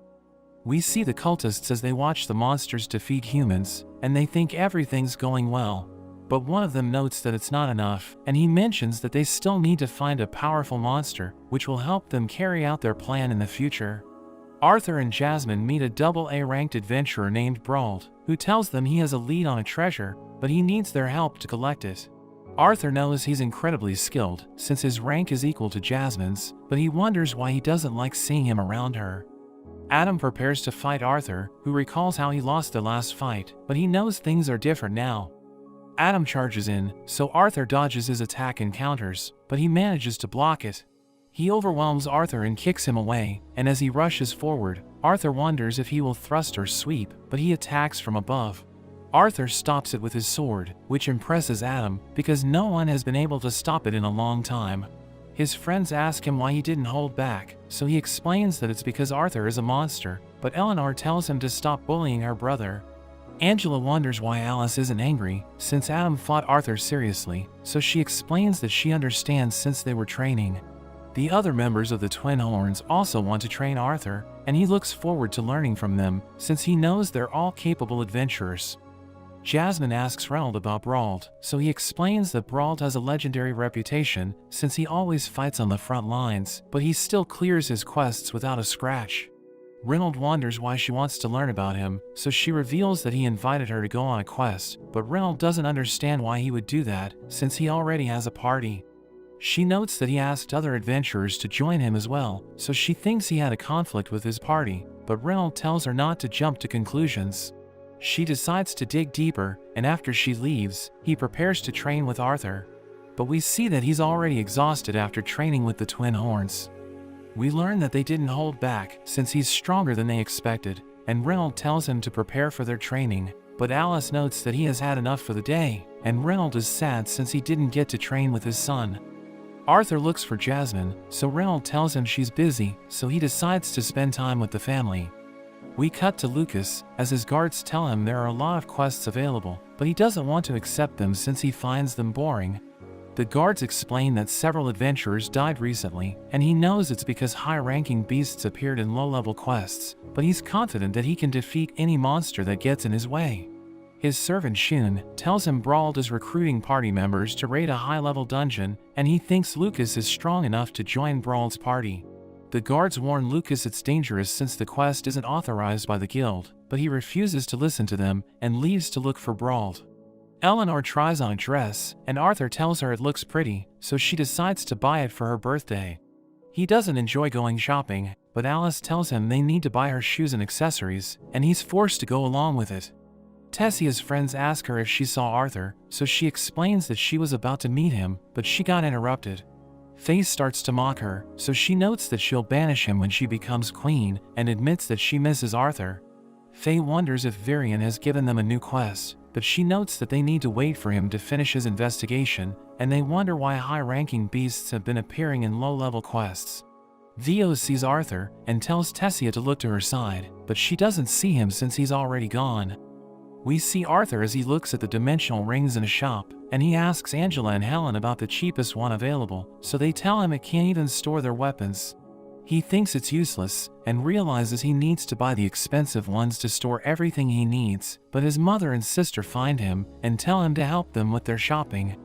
We see the cultists as they watch the monsters defeat humans, and they think everything's going well. But one of them notes that it's not enough, and he mentions that they still need to find a powerful monster, which will help them carry out their plan in the future. Arthur and Jasmine meet a double-A ranked adventurer named Brauld, who tells them he has a lead on a treasure, but he needs their help to collect it. Arthur knows he's incredibly skilled, since his rank is equal to Jasmine's, but he wonders why he doesn't like seeing him around her. Adam prepares to fight Arthur, who recalls how he lost the last fight, but he knows things are different now. Adam charges in, so Arthur dodges his attack and counters, but he manages to block it. He overwhelms Arthur and kicks him away, and as he rushes forward, Arthur wonders if he will thrust or sweep, but he attacks from above. Arthur stops it with his sword, which impresses Adam, because no one has been able to stop it in a long time. His friends ask him why he didn't hold back, so he explains that it's because Arthur is a monster, but Eleanor tells him to stop bullying her brother. Angela wonders why Alice isn't angry, since Adam fought Arthur seriously, so she explains that she understands since they were training. The other members of the Twin Horns also want to train Arthur, and he looks forward to learning from them, since he knows they're all capable adventurers. Jasmine asks Reynolds about Brauld, so he explains that Brauld has a legendary reputation, since he always fights on the front lines, but he still clears his quests without a scratch. Reynolds wonders why she wants to learn about him, so she reveals that he invited her to go on a quest, but Reynolds doesn't understand why he would do that, since he already has a party. She notes that he asked other adventurers to join him as well, so she thinks he had a conflict with his party, but Reynolds tells her not to jump to conclusions. She decides to dig deeper, and after she leaves, he prepares to train with Arthur. But we see that he's already exhausted after training with the Twin Horns. We learn that they didn't hold back, since he's stronger than they expected, and Reynolds tells him to prepare for their training, but Alice notes that he has had enough for the day, and Reynolds is sad since he didn't get to train with his son. Arthur looks for Jasmine, so Reynolds tells him she's busy, so he decides to spend time with the family. We cut to Lucas, as his guards tell him there are a lot of quests available, but he doesn't want to accept them since he finds them boring. The guards explain that several adventurers died recently, and he knows it's because high-ranking beasts appeared in low-level quests, but he's confident that he can defeat any monster that gets in his way. His servant Shun tells him Brauld is recruiting party members to raid a high-level dungeon, and he thinks Lucas is strong enough to join Brauld's party. The guards warn Lucas it's dangerous since the quest isn't authorized by the guild, but he refuses to listen to them and leaves to look for Brauld. Eleanor tries on a dress, and Arthur tells her it looks pretty, so she decides to buy it for her birthday. He doesn't enjoy going shopping, but Alice tells him they need to buy her shoes and accessories, and he's forced to go along with it. Tessia's friends ask her if she saw Arthur, so she explains that she was about to meet him, but she got interrupted. Faye starts to mock her, so she notes that she'll banish him when she becomes queen, and admits that she misses Arthur. Faye wonders if Virion has given them a new quest, but she notes that they need to wait for him to finish his investigation, and they wonder why high-ranking beasts have been appearing in low-level quests. Vio sees Arthur, and tells Tessia to look to her side, but she doesn't see him since he's already gone. We see Arthur as he looks at the dimensional rings in a shop, and he asks Angela and Helen about the cheapest one available, so they tell him it can't even store their weapons. He thinks it's useless, and realizes he needs to buy the expensive ones to store everything he needs, but his mother and sister find him and tell him to help them with their shopping.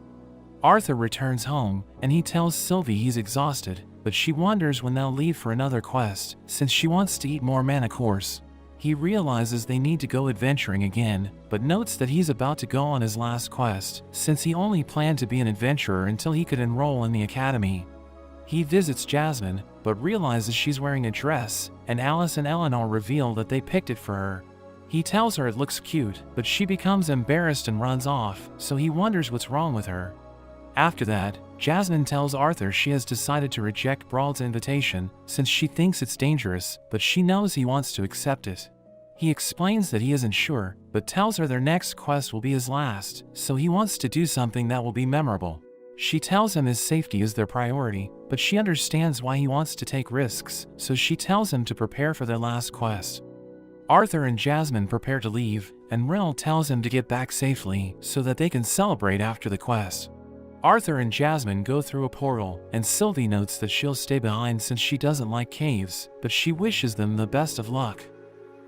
Arthur returns home, and he tells Sylvie he's exhausted, but she wonders when they'll leave for another quest, since she wants to eat more anicaps. He realizes they need to go adventuring again, but notes that he's about to go on his last quest, since he only planned to be an adventurer until he could enroll in the academy. He visits Jasmine, but realizes she's wearing a dress, and Alice and Eleanor reveal that they picked it for her. He tells her it looks cute, but she becomes embarrassed and runs off, so he wonders what's wrong with her. After that, Jasmine tells Arthur she has decided to reject Brawl's invitation, since she thinks it's dangerous, but she knows he wants to accept it. He explains that he isn't sure, but tells her their next quest will be his last, so he wants to do something that will be memorable. She tells him his safety is their priority, but she understands why he wants to take risks, so she tells him to prepare for their last quest. Arthur and Jasmine prepare to leave, and Reynolds tells him to get back safely so that they can celebrate after the quest. Arthur and Jasmine go through a portal, and Sylvie notes that she'll stay behind since she doesn't like caves, but she wishes them the best of luck.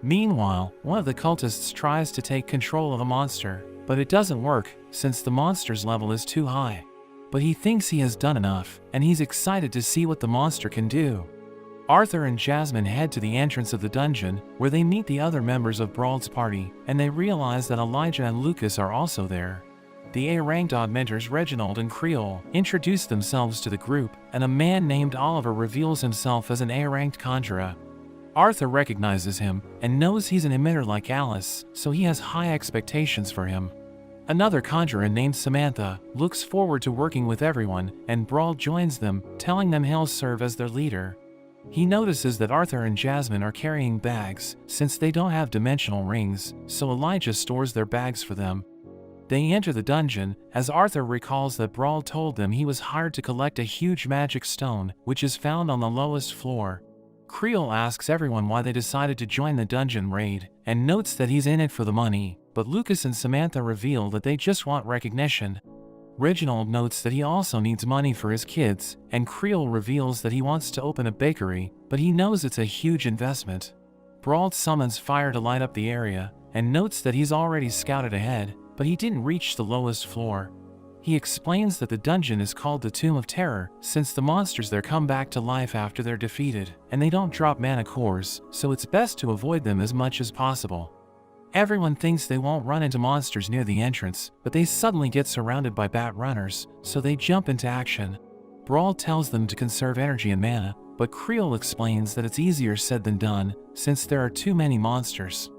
Meanwhile, one of the cultists tries to take control of a monster, but it doesn't work since the monster's level is too high. But he thinks he has done enough, and he's excited to see what the monster can do. Arthur and Jasmine head to the entrance of the dungeon, where they meet the other members of Brawl's party, and they realize that Elijah and Lucas are also there. The A-ranked odd mentors Reginald and Creole introduce themselves to the group, and a man named Oliver reveals himself as an A-ranked conjurer. Arthur recognizes him, and knows he's an emitter like Alice, so he has high expectations for him. Another conjurer named Samantha looks forward to working with everyone, and Brawl joins them, telling them he'll serve as their leader. He notices that Arthur and Jasmine are carrying bags, since they don't have dimensional rings, so Elijah stores their bags for them. They enter the dungeon, as Arthur recalls that Brawl told them he was hired to collect a huge magic stone, which is found on the lowest floor. Creole asks everyone why they decided to join the dungeon raid, and notes that he's in it for the money, but Lucas and Samantha reveal that they just want recognition. Reginald notes that he also needs money for his kids, and Creole reveals that he wants to open a bakery, but he knows it's a huge investment. Brawl summons fire to light up the area, and notes that he's already scouted ahead, but he didn't reach the lowest floor. He explains that the dungeon is called the Tomb of Terror, since the monsters there come back to life after they're defeated, and they don't drop mana cores, so it's best to avoid them as much as possible. Everyone thinks they won't run into monsters near the entrance, but they suddenly get surrounded by bat runners, so they jump into action. Brawl tells them to conserve energy and mana, but Creole explains that it's easier said than done, since there are too many monsters.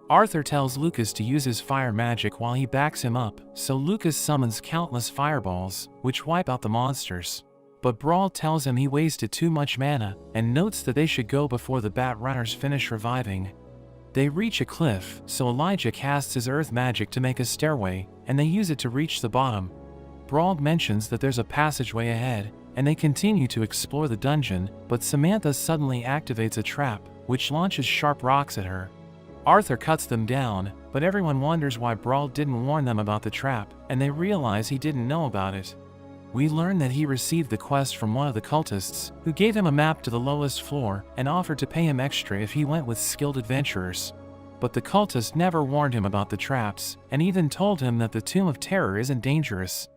Arthur tells Lucas to use his fire magic while he backs him up, so Lucas summons countless fireballs, which wipe out the monsters. But Brawl tells him he wasted too much mana, and notes that they should go before the bat runners finish reviving. They reach a cliff, so Elijah casts his earth magic to make a stairway, and they use it to reach the bottom. Brawl mentions that there's a passageway ahead, and they continue to explore the dungeon, but Samantha suddenly activates a trap, which launches sharp rocks at her. Arthur cuts them down, but everyone wonders why Brawl didn't warn them about the trap, and they realize he didn't know about it. We learn that he received the quest from one of the cultists, who gave him a map to the lowest floor and offered to pay him extra if he went with skilled adventurers. But the cultist never warned him about the traps, and even told him that the Tomb of Terror isn't dangerous.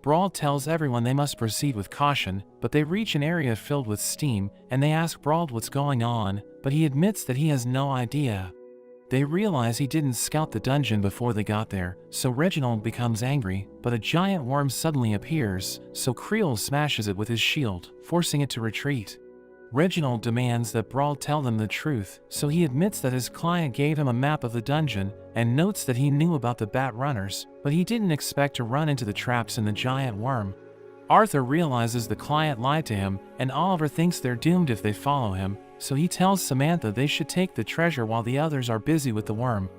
Brawl tells everyone they must proceed with caution, but they reach an area filled with steam, and they ask Brawl what's going on, but he admits that he has no idea. They realize he didn't scout the dungeon before they got there, so Reginald becomes angry, but a giant worm suddenly appears, so Creole smashes it with his shield, forcing it to retreat. Reginald demands that Brawl tell them the truth, so he admits that his client gave him a map of the dungeon, and notes that he knew about the bat runners, but he didn't expect to run into the traps in the giant worm. Arthur realizes the client lied to him, and Oliver thinks they're doomed if they follow him, so he tells Samantha they should take the treasure while the others are busy with the worm.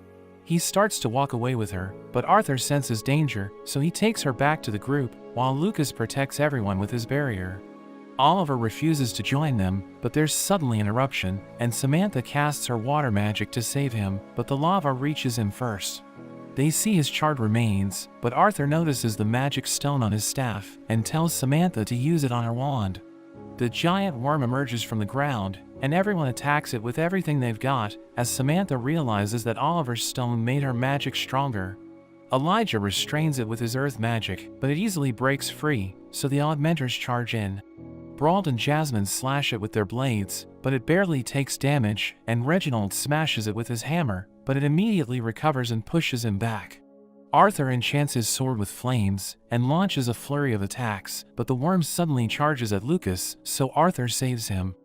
He starts to walk away with her, but Arthur senses danger, so he takes her back to the group, while Lucas protects everyone with his barrier. Oliver refuses to join them, but there's suddenly an eruption, and Samantha casts her water magic to save him, but the lava reaches him first. They see his charred remains, but Arthur notices the magic stone on his staff and tells Samantha to use it on her wand. The giant worm emerges from the ground, and everyone attacks it with everything they've got, as Samantha realizes that Oliver's stone made her magic stronger. Elijah restrains it with his earth magic, but it easily breaks free, so the augmenters charge in. Brauld and Jasmine slash it with their blades, but it barely takes damage, and Reginald smashes it with his hammer, but it immediately recovers and pushes him back. Arthur enchants his sword with flames, and launches a flurry of attacks, but the worm suddenly charges at Lucas, so Arthur saves him.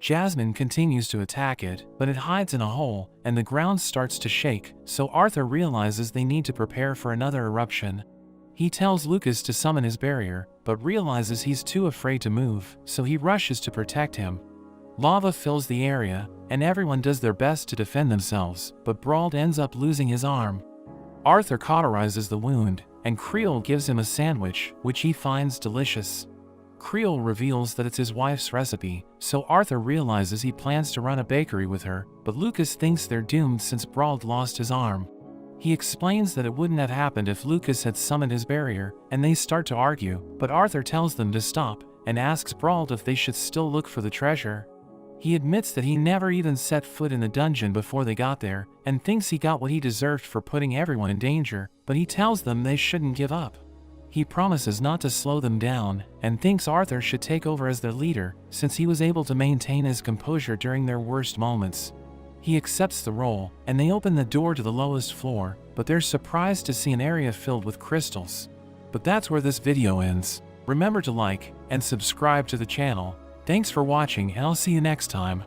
Jasmine continues to attack it, but it hides in a hole, and the ground starts to shake, so Arthur realizes they need to prepare for another eruption. He tells Lucas to summon his barrier, but realizes he's too afraid to move, so he rushes to protect him. Lava fills the area, and everyone does their best to defend themselves, but Brauld ends up losing his arm. Arthur cauterizes the wound, and Creole gives him a sandwich, which he finds delicious. Creole reveals that it's his wife's recipe, so Arthur realizes he plans to run a bakery with her, but Lucas thinks they're doomed since Brauld lost his arm. He explains that it wouldn't have happened if Lucas had summoned his barrier, and they start to argue, but Arthur tells them to stop, and asks Brauld if they should still look for the treasure. He admits that he never even set foot in the dungeon before they got there, and thinks he got what he deserved for putting everyone in danger, but he tells them they shouldn't give up. He promises not to slow them down, and thinks Arthur should take over as their leader, since he was able to maintain his composure during their worst moments. He accepts the role, and they open the door to the lowest floor, but they're surprised to see an area filled with crystals. But that's where this video ends. Remember to like and subscribe to the channel. Thanks for watching, and I'll see you next time.